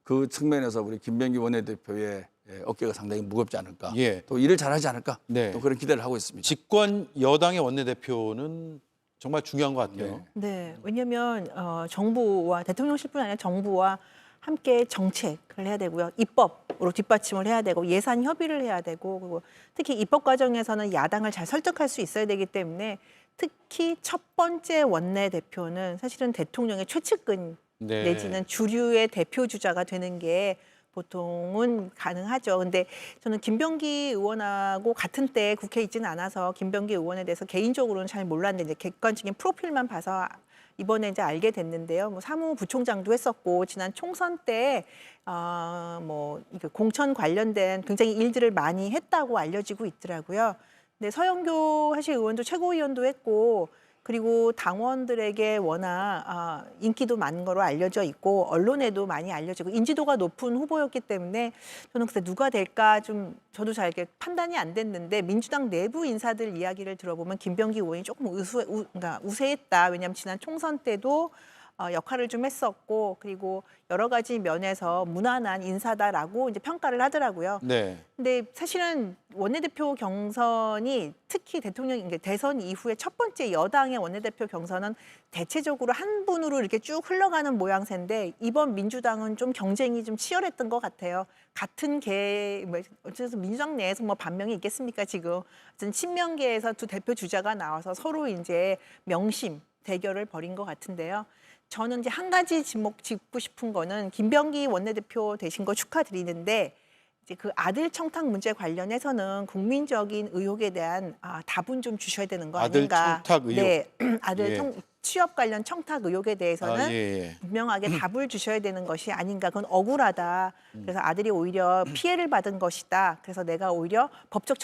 S19: 그 측면에서 우리 김병기 원내대표의 어깨가 상당히 무겁지 않을까. 또 일을 잘하지 않을까. 또 그런 기대를 하고 있습니다.
S1: 집권 여당의 원내대표는 정말 중요한 것 같아요.
S20: 네, 왜냐하면 정부와 대통령실뿐 아니라 정부와 함께 정책을 해야 되고요. 입법으로 뒷받침을 해야 되고 예산 협의를 해야 되고 그리고 특히 입법 과정에서는 야당을 잘 설득할 수 있어야 되기 때문에 특히 첫 번째 원내대표는 사실은 대통령의 최측근 내지는 주류의 대표 주자가 되는 게 보통은 가능하죠. 근데 저는 김병기 의원하고 같은 때 국회에 있지는 않아서 김병기 의원에 대해서 개인적으로는 잘 몰랐는데 이제 객관적인 프로필만 봐서 이번에 이제 알게 됐는데요. 뭐 사무부총장도 했었고 지난 총선 때 뭐 공천 관련된 굉장히 일들을 많이 했다고 알려지고 있더라고요. 근데 서영교 하실 의원도 최고위원도 했고 그리고 당원들에게 워낙 인기도 많은 거로 알려져 있고 언론에도 많이 알려지고 인지도가 높은 후보였기 때문에 저는 그때 누가 될까 좀 저도 잘 이렇게 판단이 안 됐는데 민주당 내부 인사들 이야기를 들어보면 김병기 의원이 조금 그러니까 우세했다. 왜냐하면 지난 총선 때도 역할을 좀 했었고 그리고 여러 가지 면에서 무난한 인사다라고 이제 평가를 하더라고요.
S1: 네.
S20: 근데 사실은 원내대표 경선이 특히 대통령 대선 이후에 첫 번째 여당의 원내대표 경선은 대체적으로 한 분으로 이렇게 쭉 흘러가는 모양새인데 이번 민주당은 좀 경쟁이 좀 치열했던 것 같아요. 같은 어쨌든 민주당 내에서 뭐 반명이 있겠습니까 지금? 어쨌든 친명계에서 두 대표 주자가 나와서 서로 이제 명심 대결을 벌인 것 같은데요. 저는 이제 한 가지 짚고 싶은 거는 김병기 원내대표 되신 거 축하드리는데 이제 그 아들 청탁 문제 관련해서는 국민적인 의혹에 대한 답은 좀 주셔야 되는 거
S1: 아들
S20: 아닌가?
S1: 청탁 의혹.
S20: 네, 아들
S1: 예.
S20: 취업 관련 청탁 의혹에 대해서는
S1: 예.
S20: 분명하게 답을 주셔야 되는 것이 아닌가? 그건 억울하다. 그래서 아들이 오히려 피해를 받은 것이다. 그래서 내가 오히려 법적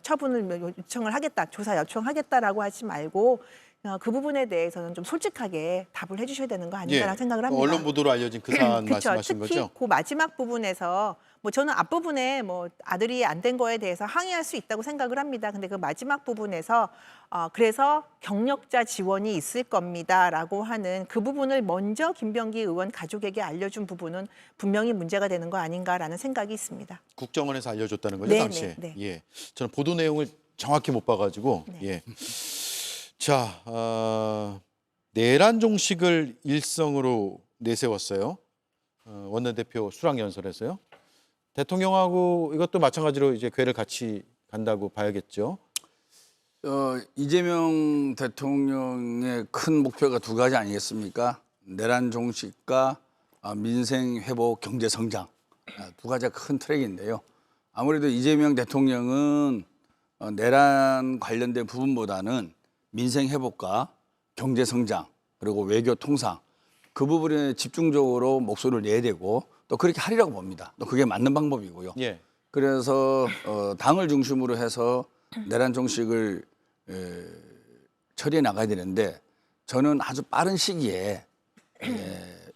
S20: 처분을 요청을 하겠다, 조사 요청하겠다라고 하지 말고. 그 부분에 대해서는 좀 솔직하게 답을 해주셔야 되는 거 아닌가라는 생각을 합니다.
S1: 언론 보도로 알려진 그 사안
S20: 그렇죠.
S1: 말씀하신
S20: 특히
S1: 거죠?
S20: 그 마지막 부분에서 뭐 저는 앞부분에 뭐 아들이 안 된 거에 대해서 항의할 수 있다고 생각을 합니다. 근데 그 마지막 부분에서 그래서 경력자 지원이 있을 겁니다라고 하는 그 부분을 먼저 김병기 의원 가족에게 알려준 부분은 분명히 문제가 되는 거 아닌가라는 생각이 있습니다.
S1: 국정원에서 알려줬다는 거죠,
S20: 네,
S1: 당시에?
S20: 네.
S1: 예. 저는 보도 내용을 정확히 못 봐가지고.
S20: 네.
S1: 예. 자, 내란 종식을 일성으로 내세웠어요. 원내대표 수락연설에서요. 대통령하고 이것도 마찬가지로 이제 궤를 같이 간다고 봐야겠죠.
S19: 이재명 대통령의 큰 목표가 두 가지 아니겠습니까? 내란 종식과 민생 회복, 경제 성장 두 가지가 큰 트랙인데요. 아무래도 이재명 대통령은 내란 관련된 부분보다는 민생 회복과 경제 성장 그리고 외교 통상 그 부분에 집중적으로 목소리를 내야 되고 또 그렇게 하리라고 봅니다. 또 그게 맞는 방법이고요.
S1: 예.
S19: 그래서 당을 중심으로 해서 내란 종식을 처리해 나가야 되는데 저는 아주 빠른 시기에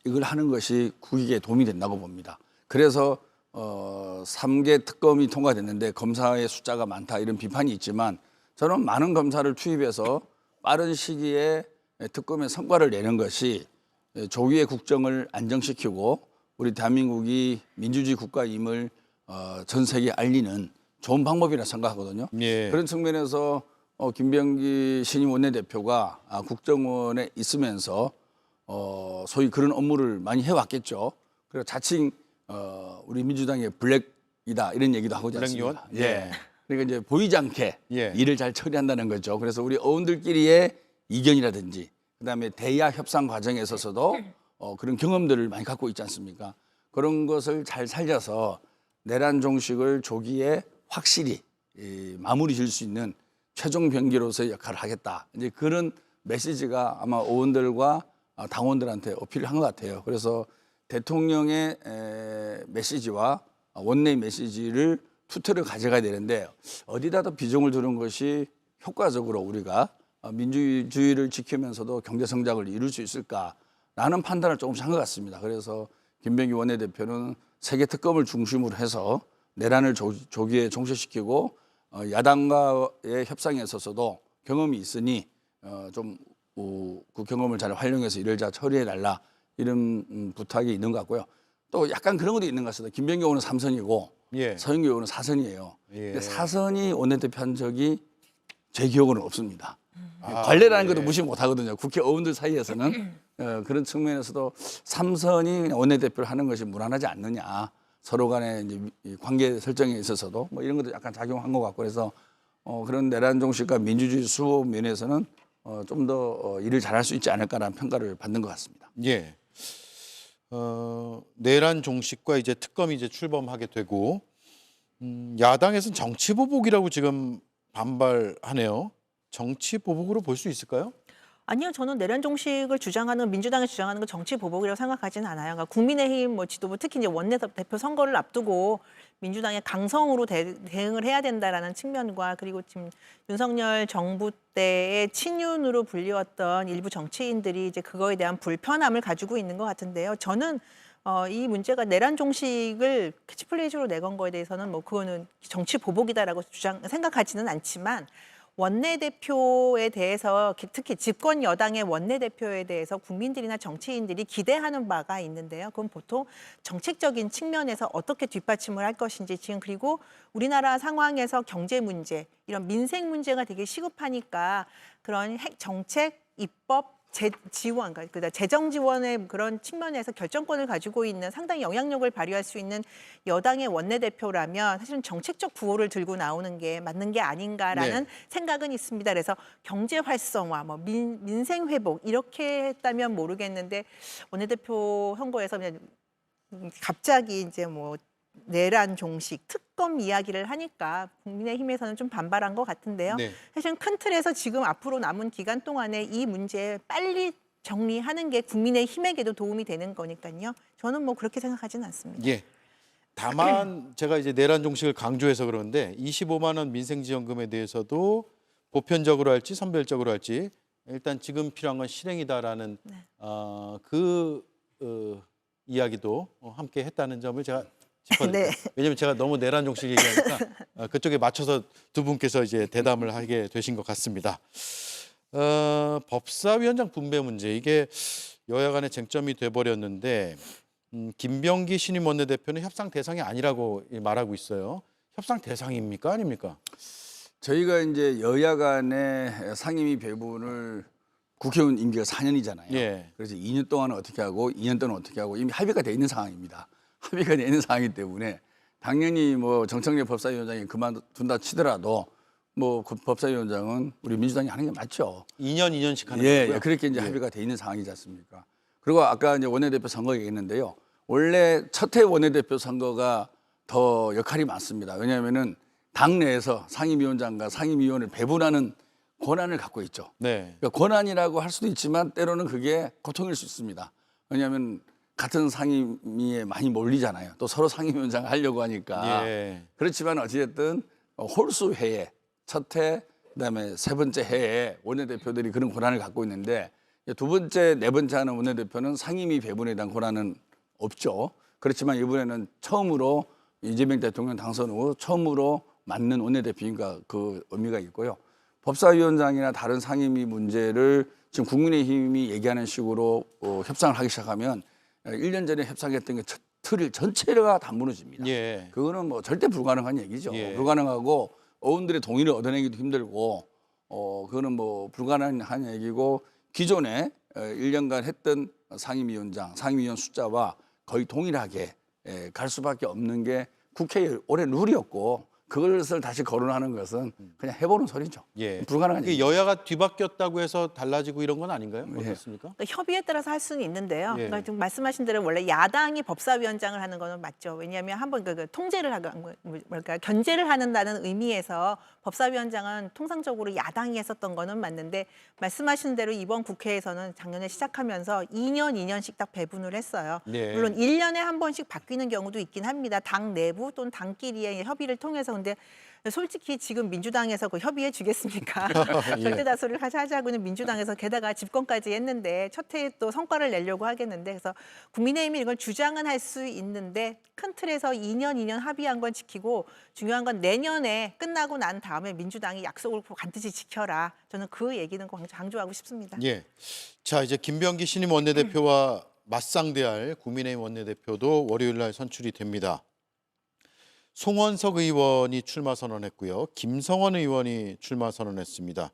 S19: 이걸 하는 것이 국익에 도움이 된다고 봅니다. 그래서 3개 특검이 통과됐는데 검사의 숫자가 많다 이런 비판이 있지만 저는 많은 검사를 투입해서 빠른 시기에 특검의 성과를 내는 것이 조기의 국정을 안정시키고 우리 대한민국이 민주주의 국가임을 전 세계에 알리는 좋은 방법이라 생각하거든요.
S1: 예.
S19: 그런 측면에서 김병기 신임 원내대표가 국정원에 있으면서 소위 그런 업무를 많이 해왔겠죠. 그리고 자칭 우리 민주당의 블랙이다 이런 얘기도 하고 있습니다.
S1: 블랙 요원?
S19: 예. 그러니까 이제 보이지 않게
S1: 예.
S19: 일을 잘 처리한다는 거죠. 그래서 우리 어원들끼리의 이견이라든지 그다음에 대야 협상 과정에 있어서도 그런 경험들을 많이 갖고 있지 않습니까? 그런 것을 잘 살려서 내란 종식을 조기에 확실히 마무리 지을 수 있는 최종 병기로서의 역할을 하겠다. 이제 그런 메시지가 아마 의원들과 당원들한테 어필을 한 것 같아요. 그래서 대통령의 메시지와 원내의 메시지를 투표를 가져가야 되는데 어디다 더 비중을 두는 것이 효과적으로 우리가 민주주의를 지키면서도 경제 성장을 이룰 수 있을까라는 판단을 조금씩 한 것 같습니다. 그래서 김병기 원내대표는 세계 특검을 중심으로 해서 내란을 조기에 종식시키고 야당과의 협상에 있어서도 경험이 있으니 좀 그 경험을 잘 활용해서 일을 잘 처리해달라 이런 부탁이 있는 것 같고요. 또 약간 그런 것도 있는 것 같습니다. 김병기 의원은 3선이고
S1: 예.
S19: 서영교 의원은 4선이에요.
S1: 예.
S19: 근데 4선이 원내대표 한 적이 제 기억으로는 없습니다. 관례라는 것도 무시 못하거든요. 국회 의원들 사이에서는 그런 측면에서도 3선이 그냥 원내대표를 하는 것이 무난하지 않느냐. 서로 간의 이제 관계 설정에 있어서도 뭐 이런 것도 약간 작용한 것 같고 그래서 그런 내란 종식과 민주주의 수호 면에서는 좀 더 일을 잘할 수 있지 않을까라는 평가를 받는 것 같습니다.
S1: 예. 내란 종식과 이제 특검이 이제 출범하게 되고 야당에서는 정치 보복이라고 지금 반발하네요. 정치 보복으로 볼 수 있을까요?
S20: 아니요, 저는 내란 종식을 주장하는 민주당이 주장하는 건 정치 보복이라고 생각하지는 않아요. 그러니까 국민의힘 뭐 지도부 특히 이제 원내대표 선거를 앞두고 민주당의 강성으로 대응을 해야 된다라는 측면과 그리고 지금 윤석열 정부 때의 친윤으로 불리웠던 일부 정치인들이 이제 그거에 대한 불편함을 가지고 있는 것 같은데요. 저는 이 문제가 내란 종식을 캐치플레이즈로 내건 거에 대해서는 뭐 그거는 정치 보복이다라고 생각하지는 않지만. 원내대표에 대해서 특히 집권 여당의 원내대표에 대해서 국민들이나 정치인들이 기대하는 바가 있는데요. 그건 보통 정책적인 측면에서 어떻게 뒷받침을 할 것인지 지금 그리고 우리나라 상황에서 경제 문제, 이런 민생 문제가 되게 시급하니까 그런 정책, 입법, 지원, 그러니까 재정 지원의 그런 측면에서 결정권을 가지고 있는 상당히 영향력을 발휘할 수 있는 여당의 원내대표라면 사실은 정책적 구호를 들고 나오는 게 맞는 게 아닌가라는 생각은 있습니다. 그래서 경제 활성화, 뭐 민생 회복 이렇게 했다면 모르겠는데 원내대표 선거에서 그냥 갑자기 이제 뭐 내란 종식, 특검 이야기를 하니까 국민의힘에서는 좀 반발한 것 같은데요. 사실은 큰 틀에서 지금 앞으로 남은 기간 동안에 이 문제 빨리 정리하는 게 국민의힘에게도 도움이 되는 거니까요. 저는 뭐 그렇게 생각하지는 않습니다.
S1: 예. 다만 제가 이제 내란 종식을 강조해서 그러는데 25만 원 민생지원금에 대해서도 보편적으로 할지 선별적으로 할지 일단 지금 필요한 건 실행이다라는 이야기도 함께 했다는 점을 제가 짚어드릴게요. 왜냐하면 제가 너무 내란 종식 얘기하니까 그쪽에 맞춰서 두 분께서 이제 대담을 하게 되신 것 같습니다. 법사위원장 분배 문제 이게 여야 간의 쟁점이 돼버렸는데 김병기 신임 원내대표는 협상 대상이 아니라고 말하고 있어요. 협상 대상입니까 아닙니까?
S19: 저희가 이제 여야 간의 상임위 배분을 국회의원 임기가 4년이잖아요. 그래서 2년 동안은 어떻게 하고 2년 동안은 어떻게 하고 이미 합의가 돼 있는 상황입니다. 합의가 돼 있는 상황이기 때문에 당연히 뭐 정청래 법사위원장이 그만둔다 치더라도 뭐 그 법사위원장은 우리 민주당이 하는 게 맞죠.
S1: 2년씩 하는
S19: 거고요. 그렇게 이제 합의가 돼 있는 상황이지 않습니까? 그리고 아까 이제 원내대표 선거 얘기했는데요. 원래 첫해 원내대표 선거가 더 역할이 많습니다. 왜냐하면은 당 내에서 상임위원장과 상임위원을 배분하는 권한을 갖고 있죠. 그러니까 권한이라고 할 수도 있지만 때로는 그게 고통일 수 있습니다. 왜냐하면 같은 상임위에 많이 몰리잖아요. 또 서로 상임위원장 하려고 하니까. 그렇지만 어찌됐든 홀수 회에 첫 해, 그다음에 세 번째 해에 원내대표들이 그런 권한을 갖고 있는데 두 번째, 네 번째 하는 원내대표는 상임위 배분에 대한 권한은 없죠. 그렇지만 이번에는 처음으로 이재명 대통령 당선 후 처음으로 맡는 원내대표인가 그 의미가 있고요. 법사위원장이나 다른 상임위 문제를 지금 국민의힘이 얘기하는 식으로 협상을 하기 시작하면 1년 전에 협상했던 게 틀을 전체가 다 무너집니다. 그거는 뭐 절대 불가능한 얘기죠. 불가능하고 의원들의 동의를 얻어내기도 힘들고 그거는 뭐 불가능한 얘기고 기존에 1년간 했던 상임위원장, 상임위원 숫자와 거의 동일하게 갈 수밖에 없는 게 국회의 올해 룰이었고 그것을 다시 거론하는 것은 그냥 해보는 소리죠. 불가능한 얘기죠.
S1: 여야가 뒤바뀌었다고 해서 달라지고 이런 건 아닌가요? 어떻습니까?
S20: 그러니까 협의에 따라서 할 수는 있는데요. 그러니까 지금 말씀하신 대로 원래 야당이 법사위원장을 하는 거는 맞죠. 왜냐하면 한번 그 통제를 하고 뭘까 견제를 하는다는 의미에서 법사위원장은 통상적으로 야당이 했었던 거는 맞는데 말씀하신 대로 이번 국회에서는 작년에 시작하면서 2년씩 딱 배분을 했어요. 물론 1년에 한 번씩 바뀌는 경우도 있긴 합니다. 당 내부 또는 당끼리의 협의를 통해서. 근데 솔직히 지금 민주당에서 그 협의해 주겠습니까? 절대 다수를 하자고는 민주당에서 게다가 집권까지 했는데 첫 해에 또 성과를 내려고 하겠는데 그래서 국민의힘이 이걸 주장은 할 수 있는데 큰 틀에서 2년 합의한 건 지키고 중요한 건 내년에 끝나고 난 다음에 민주당이 약속을 반드시 지켜라. 저는 그 얘기는 강조하고 싶습니다.
S1: 자 이제 김병기 신임 원내대표와 맞상대할 국민의힘 원내대표도 월요일 날 선출이 됩니다. 송원석 의원이 출마 선언했고요. 김성원 의원이 출마 선언했습니다.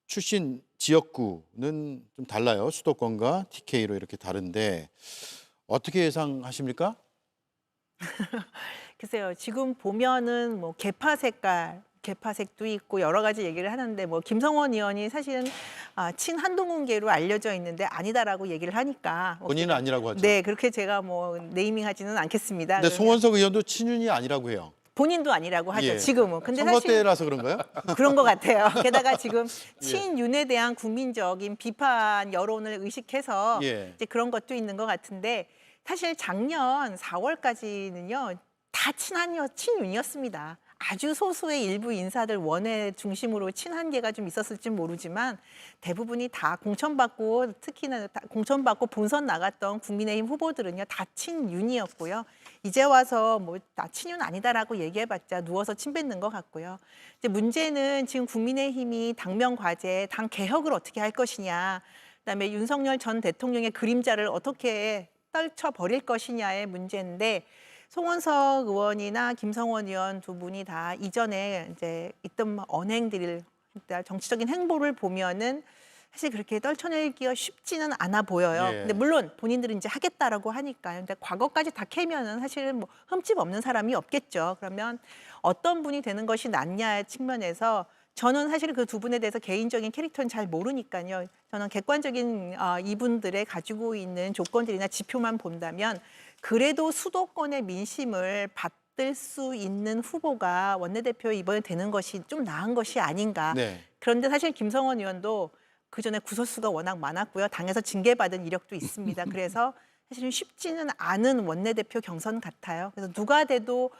S1: 출신 지역구는 좀 달라요. 수도권과 TK로 이렇게 다른데 어떻게 예상하십니까?
S20: 글쎄요. 지금 보면은 뭐 개파 색깔 개파색도 있고 여러 가지 얘기를 하는데 뭐 김성원 의원이 사실은 친한동훈계로 알려져 있는데 아니다라고 얘기를 하니까
S1: 본인은 아니라고 하죠.
S20: 네, 그렇게 제가 뭐 네이밍하지는 않겠습니다.
S1: 근데
S20: 그러면
S1: 송원석 의원도 친윤이 아니라고 해요.
S20: 본인도 아니라고 하죠.
S1: 예.
S20: 지금은. 근데
S1: 선거
S20: 사실
S1: 때라서 그런가요?
S20: 그런 것 같아요. 게다가 지금 친윤에 대한 국민적인 비판 여론을 의식해서
S1: 예.
S20: 이제 그런 것도 있는 것 같은데 사실 작년 4월까지는요 다 친윤이었습니다. 아주 소수의 일부 인사들 원외 중심으로 친한계가 좀 있었을지 모르지만 대부분이 다 공천받고 특히나 다 공천받고 본선 나갔던 국민의힘 후보들은요 다 친윤이었고요. 이제 와서 뭐 나 친윤 아니다라고 얘기해봤자 누워서 침 뱉는 것 같고요. 이제 문제는 지금 국민의힘이 당면 과제, 당 개혁을 어떻게 할 것이냐, 그다음에 윤석열 전 대통령의 그림자를 어떻게 떨쳐버릴 것이냐의 문제인데. 송원석 의원이나 김성원 의원 두 분이 다 이전에 이제 있던 언행들을 정치적인 행보를 보면은 사실 그렇게 떨쳐내기가 쉽지는 않아 보여요.
S1: 예.
S20: 근데 물론 본인들은 이제 하겠다라고 하니까요. 근데 과거까지 다 캐면은 사실은 뭐 흠집 없는 사람이 없겠죠. 그러면 어떤 분이 되는 것이 낫냐의 측면에서 저는 사실 그 두 분에 대해서 개인적인 캐릭터는 잘 모르니까요. 저는 객관적인 이분들의 가지고 있는 조건들이나 지표만 본다면 그래도 수도권의 민심을 받들 수 있는 후보가 원내대표에 이번에 되는 것이 좀 나은 것이 아닌가.
S1: 네.
S20: 그런데 사실 김성원 의원도 그전에 구설수가 워낙 많았고요. 당에서 징계받은 이력도 있습니다. 그래서 사실은 쉽지는 않은 원내대표 경선 같아요. 그래서 누가 돼도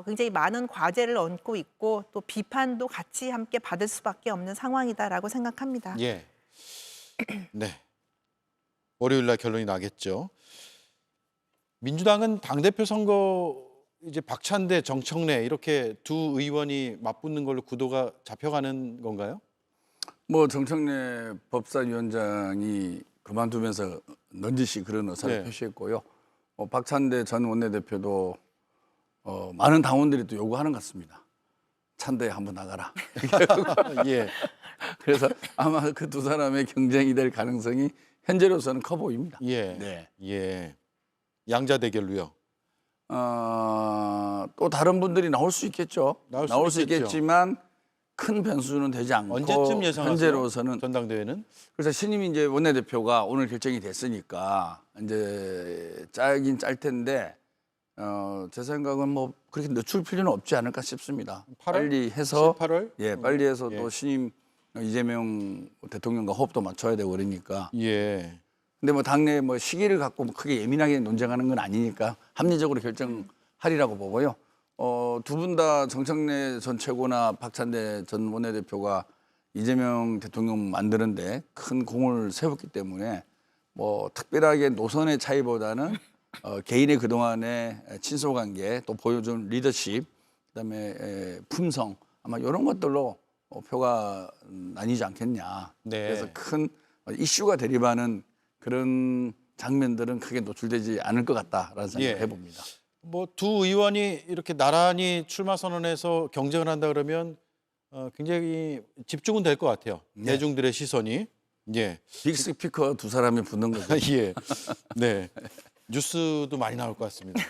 S20: 굉장히 많은 과제를 얹고 있고 또 비판도 같이 함께 받을 수밖에 없는 상황이다라고 생각합니다.
S1: 예. 네. 월요일 날 결론이 나겠죠. 민주당은 당대표 선거 이제 박찬대, 정청래 이렇게 두 의원이 맞붙는 걸로 구도가 잡혀가는 건가요?
S19: 뭐 정청래 법사위원장이 그만두면서 넌지시 그런 의사를
S1: 네.
S19: 표시했고요. 박찬대 전 원내대표도 많은 당원들이 또 요구하는 것 같습니다. 찬대에 한번 나가라.
S1: 예.
S19: 그래서 아마 그 두 사람의 경쟁이 될 가능성이 현재로서는 커 보입니다.
S1: 예.
S19: 네.
S1: 예. 양자 대결로요.
S19: 또 다른 분들이 나올 수 있겠죠. 나올 수
S1: 있겠죠.
S19: 있겠지만 큰 변수는 되지 않고
S1: 언제쯤 예상하세요?
S19: 현재로서는
S1: 전당대회는?
S19: 그래서 신임 이제 원내대표가 오늘 결정이 됐으니까 이제 짜긴 짤 텐데 제 생각은 뭐 그렇게 늦출 필요는 없지 않을까 싶습니다.
S1: 8월?
S19: 빨리 해서
S1: 7, 8월?
S19: 예, 빨리 해서
S1: 예.
S19: 또 신임 이재명 대통령과 호흡도 맞춰야 되고 그러니까.
S1: 예.
S19: 근데 뭐 당내 뭐 시기를 갖고 뭐 크게 예민하게 논쟁하는 건 아니니까 합리적으로 결정하리라고 보고요. 두 분 다 정청래 전 최고나 박찬대 전 원내대표가 이재명 대통령 만드는데 큰 공을 세웠기 때문에 뭐 특별하게 노선의 차이보다는 개인의 그동안의 친소관계 또 보여준 리더십 그다음에 품성 아마 이런 것들로 표가 나뉘지 않겠냐.
S1: 네.
S19: 그래서 큰 이슈가 대립하는 그런 장면들은 크게 노출되지 않을 것 같다라는 생각을
S1: 예.
S19: 해봅니다.
S1: 뭐 두 의원이 이렇게 나란히 출마 선언해서 경쟁을 한다 그러면 굉장히 집중은 될 것 같아요.
S19: 네.
S1: 대중들의 시선이. 예.
S19: 빅스피커 두 사람이 붙는 거죠.
S1: 예. 네. 뉴스도 많이 나올 것 같습니다.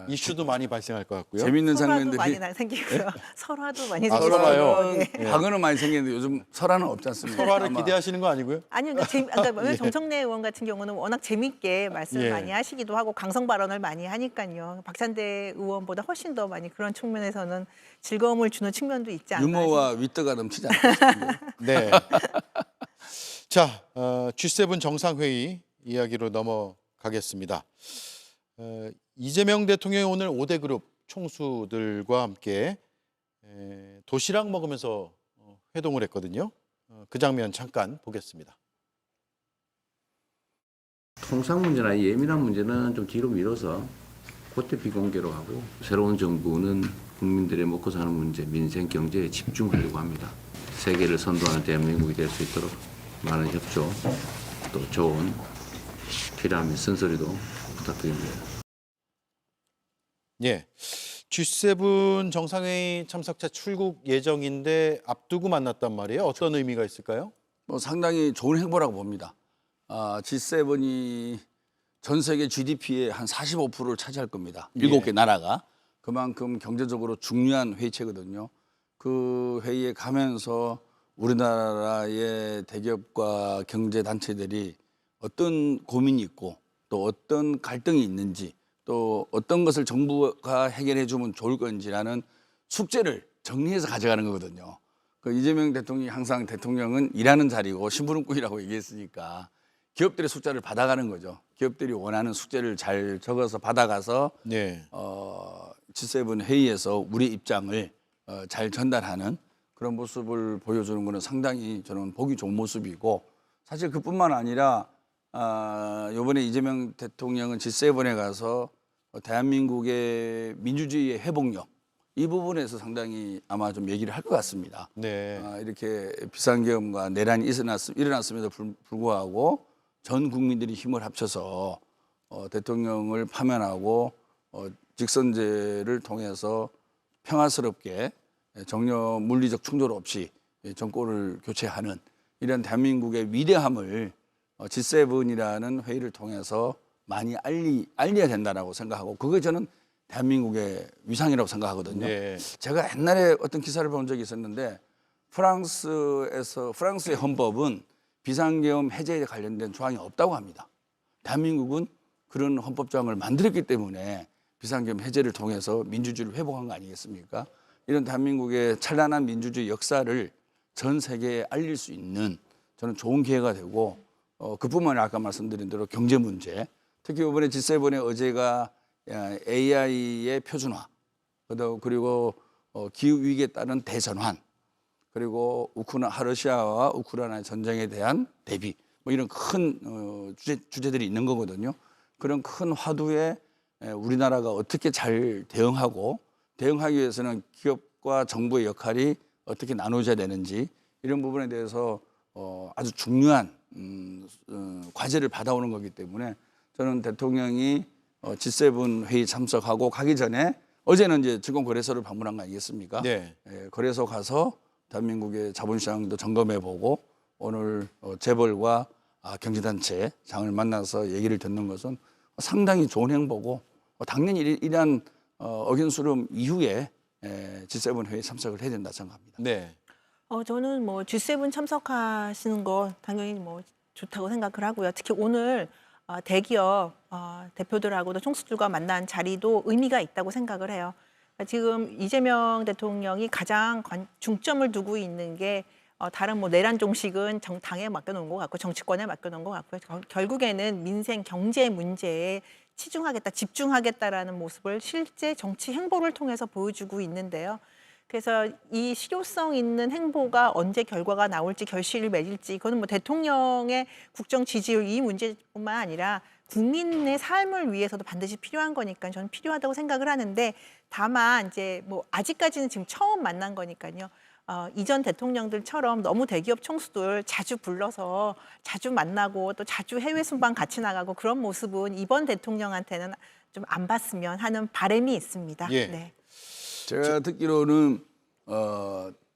S1: 이슈도 많이 발생할 것 같고요.
S19: 재밌는
S20: 설화도
S19: 장면들이
S20: 많이 생기고요. 설화도 많이
S1: 아,
S20: 생기고요.
S1: 설화요?
S20: 네.
S1: 예.
S19: 과거는 많이 생겼는데 요즘 설화는 없지 않습니까?
S1: 설화를
S19: 아마
S1: 기대하시는 거 아니고요?
S20: 아니요, 그러니까
S1: 예.
S20: 정청래 의원 같은 경우는 워낙 재밌게 말씀을
S1: 예.
S20: 많이 하시기도 하고 강성 발언을 많이 하니까요. 박찬대 의원보다 훨씬 더 많이 그런 측면에서는 즐거움을 주는 측면도 있지 않나.
S19: 유머와 위트가 넘치지 않습니다.
S1: 네. 자, G7 정상회의 이야기로 넘어가겠습니다. 이재명 대통령이 오늘 5대 그룹 총수들과 함께 도시락 먹으면서 회동을 했거든요. 그 장면 잠깐 보겠습니다.
S3: 통상 문제나 이 예민한 문제는 좀 뒤로 미뤄서 그때 비공개로 하고 새로운 정부는 국민들의 먹고 사는 문제, 민생, 경제에 집중하려고 합니다. 세계를 선도하는 대한민국이 될 수 있도록 많은 협조, 또 조언, 필요하면 쓴소리도 부탁드립니다.
S1: 예. G7 정상회의 참석자 출국 예정인데 앞두고 만났단 말이에요. 어떤 의미가 있을까요?
S19: 뭐 상당히 좋은 행보라고 봅니다. G7이 전 세계 GDP의 한 45%를 차지할 겁니다. 7개 나라가. 그만큼 경제적으로 중요한 회의체거든요. 그 회의에 가면서 우리나라의 대기업과 경제단체들이 어떤 고민이 있고 또 어떤 갈등이 있는지 또 어떤 것을 정부가 해결해 주면 좋을 건지라는 숙제를 정리해서 가져가는 거거든요. 그 이재명 대통령이 항상 대통령은 일하는 자리고 심부름꾼이라고 얘기했으니까 기업들의 숙제를 받아가는 거죠. 기업들이 원하는 숙제를 잘 적어서 받아가서 G7 회의에서 우리 입장을 잘 전달하는 그런 모습을 보여주는 것은 상당히 저는 보기 좋은 모습이고 사실 그뿐만 아니라 이번에 이재명 대통령은 G7에 가서 대한민국의 민주주의의 회복력 이 부분에서 상당히 아마 좀 얘기를 할 것 같습니다.
S1: 네.
S19: 이렇게 비상계엄과 내란이 일어났음에도 불구하고 전 국민들이 힘을 합쳐서 대통령을 파면하고 직선제를 통해서 평화스럽게 정려 물리적 충돌 없이 정권을 교체하는 이런 대한민국의 위대함을 G7이라는 회의를 통해서 많이 알려야 된다고 생각하고 그게 저는 대한민국의 위상이라고 생각하거든요.
S1: 네.
S19: 제가 옛날에 어떤 기사를 본 적이 있었는데 프랑스의 헌법은 비상계엄 해제에 관련된 조항이 없다고 합니다. 대한민국은 그런 헌법 조항을 만들었기 때문에 비상계엄 해제를 통해서 민주주의를 회복한 거 아니겠습니까? 이런 대한민국의 찬란한 민주주의 역사를 전 세계에 알릴 수 있는 저는 좋은 기회가 되고 그뿐만 아니라 아까 말씀드린 대로 경제 문제 특히 이번에 G7의 어제가 AI의 표준화 그리고 기후위기에 따른 대전환 그리고 러시아와 우크라이나 전쟁에 대한 대비 뭐 이런 큰 주제들이 있는 거거든요. 그런 큰 화두에 우리나라가 어떻게 잘 대응하기 위해서는 기업과 정부의 역할이 어떻게 나눠져야 되는지 이런 부분에 대해서 아주 중요한 과제를 받아오는 거기 때문에 저는 대통령이 G7 회의 참석하고 가기 전에 어제는 이제 증권거래소를 방문한 거 아니겠습니까?
S1: 네.
S19: 거래소 가서 대한민국의 자본시장도 점검해보고 오늘 재벌과 경제단체 장을 만나서 얘기를 듣는 것은 상당히 좋은 행보고 당연히 이러한 어긴수렴 이후에 G7 회의에 참석을 해야 된다 생각합니다.
S1: 네.
S20: 저는 뭐 G7 참석하시는 거 당연히 뭐 좋다고 생각을 하고요. 특히 오늘 대기업 대표들하고도 총수들과 만난 자리도 의미가 있다고 생각을 해요. 지금 이재명 대통령이 가장 중점을 두고 있는 게 다른 뭐 내란 종식은 당에 맡겨놓은 것 같고 정치권에 맡겨놓은 것 같고요. 결국에는 민생 경제 문제에 집중하겠다라는 모습을 실제 정치 행보를 통해서 보여주고 있는데요. 그래서 이 실효성 있는 행보가 언제 결과가 나올지 결실을 맺을지 그거는 뭐 대통령의 국정 지지율 이 문제뿐만 아니라 국민의 삶을 위해서도 반드시 필요한 거니까 저는 필요하다고 생각을 하는데 다만 이제 뭐 아직까지는 지금 처음 만난 거니까요. 이전 대통령들처럼 너무 대기업 총수들 자주 불러서 자주 만나고 또 자주 해외 순방 같이 나가고 그런 모습은 이번 대통령한테는 좀 안 봤으면 하는 바람이 있습니다.
S1: 예.
S20: 네.
S19: 제가 듣기로는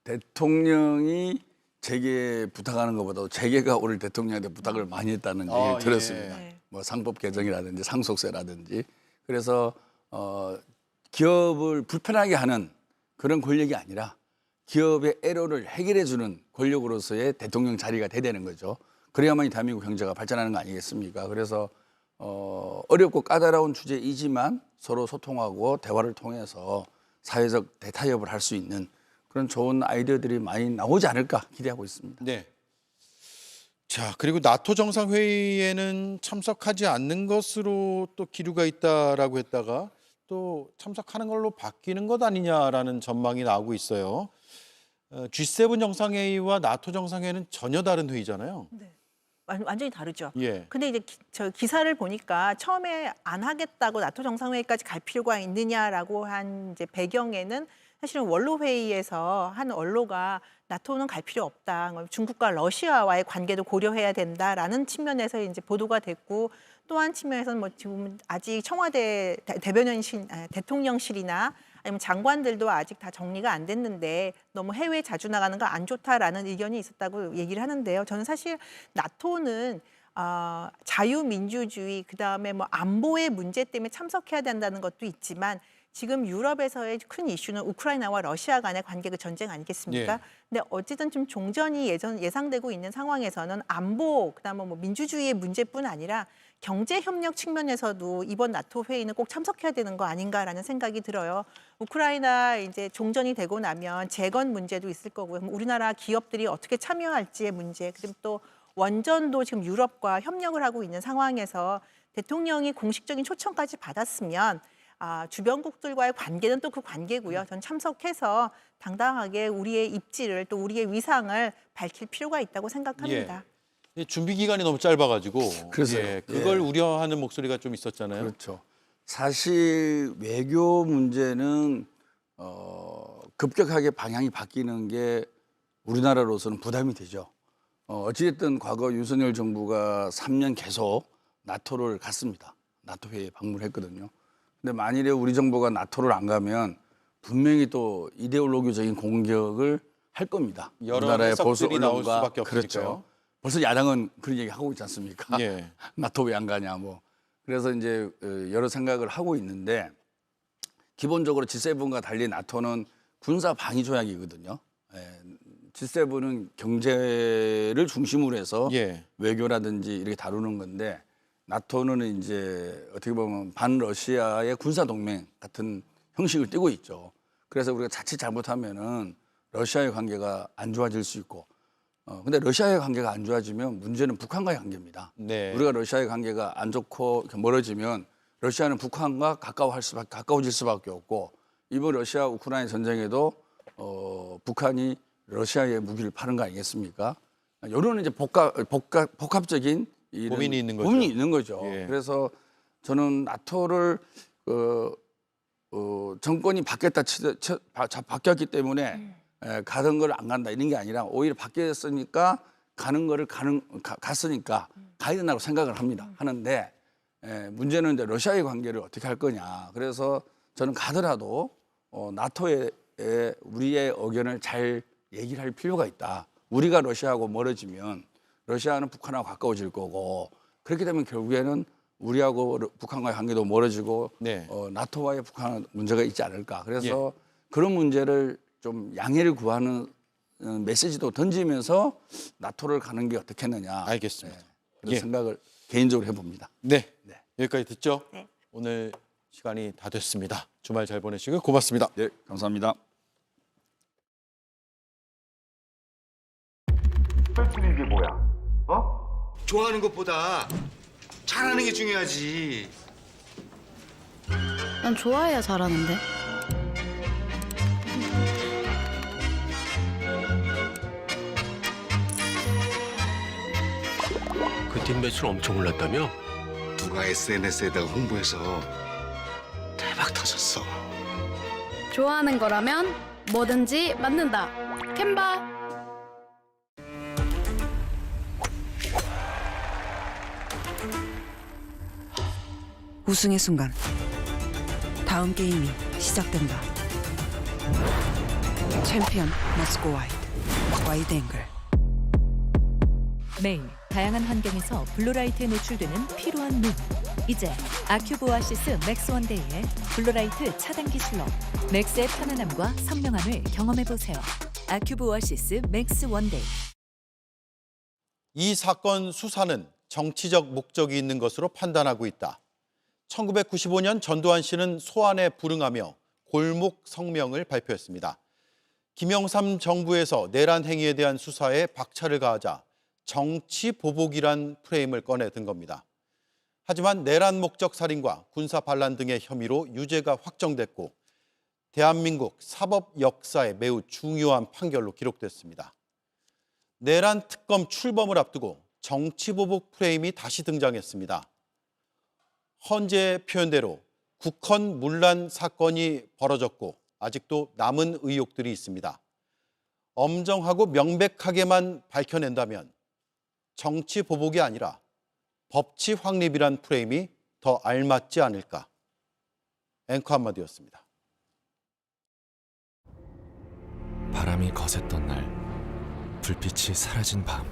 S19: 대통령이 제게 부탁하는 것보다 제게가 오늘 대통령한테 부탁을 많이 했다는 얘기를 들었습니다.
S20: 예.
S19: 뭐 상법 개정이라든지 상속세라든지 그래서 기업을 불편하게 하는 그런 권력이 아니라 기업의 애로를 해결해 주는 권력으로서의 대통령 자리가 돼야 되는 거죠. 그래야만이 대한민국 경제가 발전하는 거 아니겠습니까? 그래서 어렵고 까다로운 주제이지만 서로 소통하고 대화를 통해서 사회적 대타협을 할 수 있는 그런 좋은 아이디어들이 많이 나오지 않을까 기대하고 있습니다.
S1: 네. 자, 그리고 나토 정상회의에는 참석하지 않는 것으로 또 기류가 있다라고 했다가 또 참석하는 걸로 바뀌는 것 아니냐라는 전망이 나오고 있어요. G7 정상회의와 나토 정상회의는 전혀 다른 회의잖아요.
S20: 네. 완전히 다르죠.
S1: 예.
S20: 근데 이제 저 기사를 보니까 처음에 안 하겠다고 나토 정상회의까지 갈 필요가 있느냐라고 한 이제 배경에는 사실은 원로 회의에서 한 원로가 나토는 갈 필요 없다. 중국과 러시아와의 관계도 고려해야 된다라는 측면에서 이제 보도가 됐고 또 한 측면에서는 뭐 지금 아직 청와대 대통령실이나 아니면 장관들도 아직 다 정리가 안 됐는데 너무 해외 자주 나가는 거 안 좋다라는 의견이 있었다고 얘기를 하는데요. 저는 사실 나토는 자유민주주의 그다음에 뭐 안보의 문제 때문에 참석해야 된다는 것도 있지만 지금 유럽에서의 큰 이슈는 우크라이나와 러시아 간의 관계 그 전쟁 아니겠습니까?
S1: 예.
S20: 근데 어쨌든 좀 종전이 예상되고 있는 상황에서는 안보, 그다음에 뭐 민주주의의 문제뿐 아니라 경제 협력 측면에서도 이번 나토 회의는 꼭 참석해야 되는 거 아닌가라는 생각이 들어요. 우크라이나 이제 종전이 되고 나면 재건 문제도 있을 거고요. 그럼 우리나라 기업들이 어떻게 참여할지의 문제, 그리고 또 원전도 지금 유럽과 협력을 하고 있는 상황에서 대통령이 공식적인 초청까지 받았으면 주변국들과의 관계는 또 그 관계고요. 전 참석해서 당당하게 우리의 입지를 또 우리의 위상을 밝힐 필요가 있다고 생각합니다.
S1: 예. 준비 기간이 너무 짧아가지고
S19: 그래서
S1: 그걸 우려하는 목소리가 좀 있었잖아요.
S19: 그렇죠. 사실 외교 문제는 급격하게 방향이 바뀌는 게 우리나라로서는 부담이 되죠. 어찌됐든 과거 윤석열 정부가 3년 계속 나토를 갔습니다. 나토 회의에 방문했거든요. 근데 만일에 우리 정부가 나토를 안 가면 분명히 또 이데올로기적인 공격을 할 겁니다.
S1: 여러 해석들이 나올 수밖에 없으니까요.
S19: 그렇죠. 벌써 야당은 그런 얘기 하고 있지 않습니까?
S1: 예.
S19: 나토 왜 안 가냐 뭐. 그래서 이제 여러 생각을 하고 있는데 기본적으로 G7과 달리 나토는 군사 방위 조약이거든요. G7은 경제를 중심으로 해서 외교라든지 이렇게 다루는 건데 나토는 이제 어떻게 보면 반러시아의 군사 동맹 같은 형식을 띠고 있죠. 그래서 우리가 자칫 잘못하면은 러시아의 관계가 안 좋아질 수 있고, 근데 러시아의 관계가 안 좋아지면 문제는 북한과의 관계입니다.
S1: 네.
S19: 우리가 러시아의 관계가 안 좋고 멀어지면 러시아는 북한과 가까워질 수밖에 없고, 이번 러시아 우크라이나 전쟁에도 북한이 러시아에 무기를 파는 거 아니겠습니까? 이런 이제 복합적인
S1: 고민이
S19: 있는 거죠.
S1: 예.
S19: 그래서 저는 나토를 정권이 바뀌었기 때문에 가던 걸 안 간다 이런 게 아니라 오히려 바뀌었으니까 갔으니까 가야 된다고 생각을 합니다. 하는데 문제는 이제 러시아의 관계를 어떻게 할 거냐. 그래서 저는 가더라도 나토에 우리의 의견을 잘 얘기를 할 필요가 있다. 우리가 러시아하고 멀어지면 러시아는 북한하고 가까워질 거고, 그렇게 되면 결국에는 우리하고 북한과의 관계도 멀어지고 나토와의 북한 문제가 있지 않을까. 그래서 그런 문제를 좀 양해를 구하는 메시지도 던지면서 나토를 가는 게 어떻겠느냐.
S1: 알겠습니다.
S19: 그런 생각을 개인적으로 해봅니다.
S1: 네. 여기까지 듣죠. 오늘 시간이 다 됐습니다. 주말 잘 보내시고 고맙습니다.
S19: 네, 감사합니다.
S11: 이게 뭐야? 좋아하는 것보다 잘하는 게 중요하지.
S21: 난 좋아해야 잘하는데.
S22: 그 팀 매출 엄청 올랐다며?
S11: 누가 SNS에다가 홍보해서 대박 터졌어.
S21: 좋아하는 거라면 뭐든지 맞는다. 캔바.
S23: 우승의 순간. 다음 게임이 시작된다. 챔피언 must go wide. 와이드 앵글.
S24: 매일 다양한 환경에서 블루라이트에 노출되는 피로한 눈. 이제 아큐브 오아시스 맥스 원데이의 블루라이트 차단 기술로 맥스의 편안함과 선명함을 경험해보세요. 아큐브 오아시스 맥스 원데이.
S1: 이 사건 수사는 정치적 목적이 있는 것으로 판단하고 있다. 1995년 전두환 씨는 소환에 불응하며 골목 성명을 발표했습니다. 김영삼 정부에서 내란 행위에 대한 수사에 박차를 가하자 정치 보복이란 프레임을 꺼내 든 겁니다. 하지만 내란 목적 살인과 군사 반란 등의 혐의로 유죄가 확정됐고 대한민국 사법 역사에 매우 중요한 판결로 기록됐습니다. 내란 특검 출범을 앞두고 정치 보복 프레임이 다시 등장했습니다. 헌재의 표현대로 국헌 문란 사건이 벌어졌고 아직도 남은 의혹들이 있습니다. 엄정하고 명백하게만 밝혀낸다면 정치 보복이 아니라 법치 확립이란 프레임이 더 알맞지 않을까. 앵커 한마디였습니다.
S25: 바람이 거셌던 날, 불빛이 사라진 밤,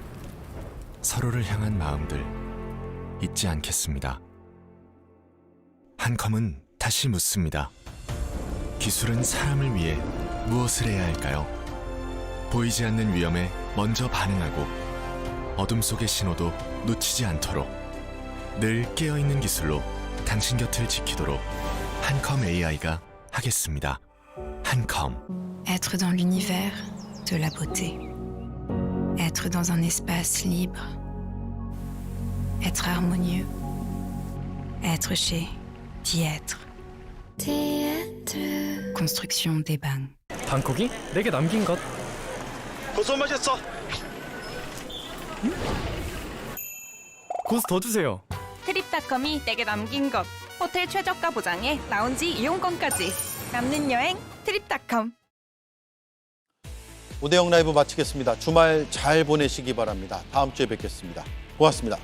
S25: 서로를 향한 마음들 잊지 않겠습니다. 한컴은 다시 묻습니다. 기술은 사람을 위해 무엇을 해야 할까요? 보이지 않는 위험에 먼저 반응하고 어둠 속의 신호도 놓치지 않도록 늘 깨어있는 기술로 당신 곁을 지키도록 한컴 AI가 하겠습니다. 한컴.
S23: Être dans l'univers de la beauté. Être dans un espace libre. Être harmonieux. Être chez Diêtre. Construction des Bains.
S4: 방콕이 내게 남긴 것.
S5: 고소 마셨어.
S4: 고수 더 주세요.
S8: 트립닷컴이 내게 남긴 것. 호텔 최저가 보장에 라운지 이용권까지. 남는 여행 트립닷컴.
S1: 오대영 라이브 마치겠습니다. 주말 잘 보내시기 바랍니다. 다음 주에 뵙겠습니다. 고맙습니다.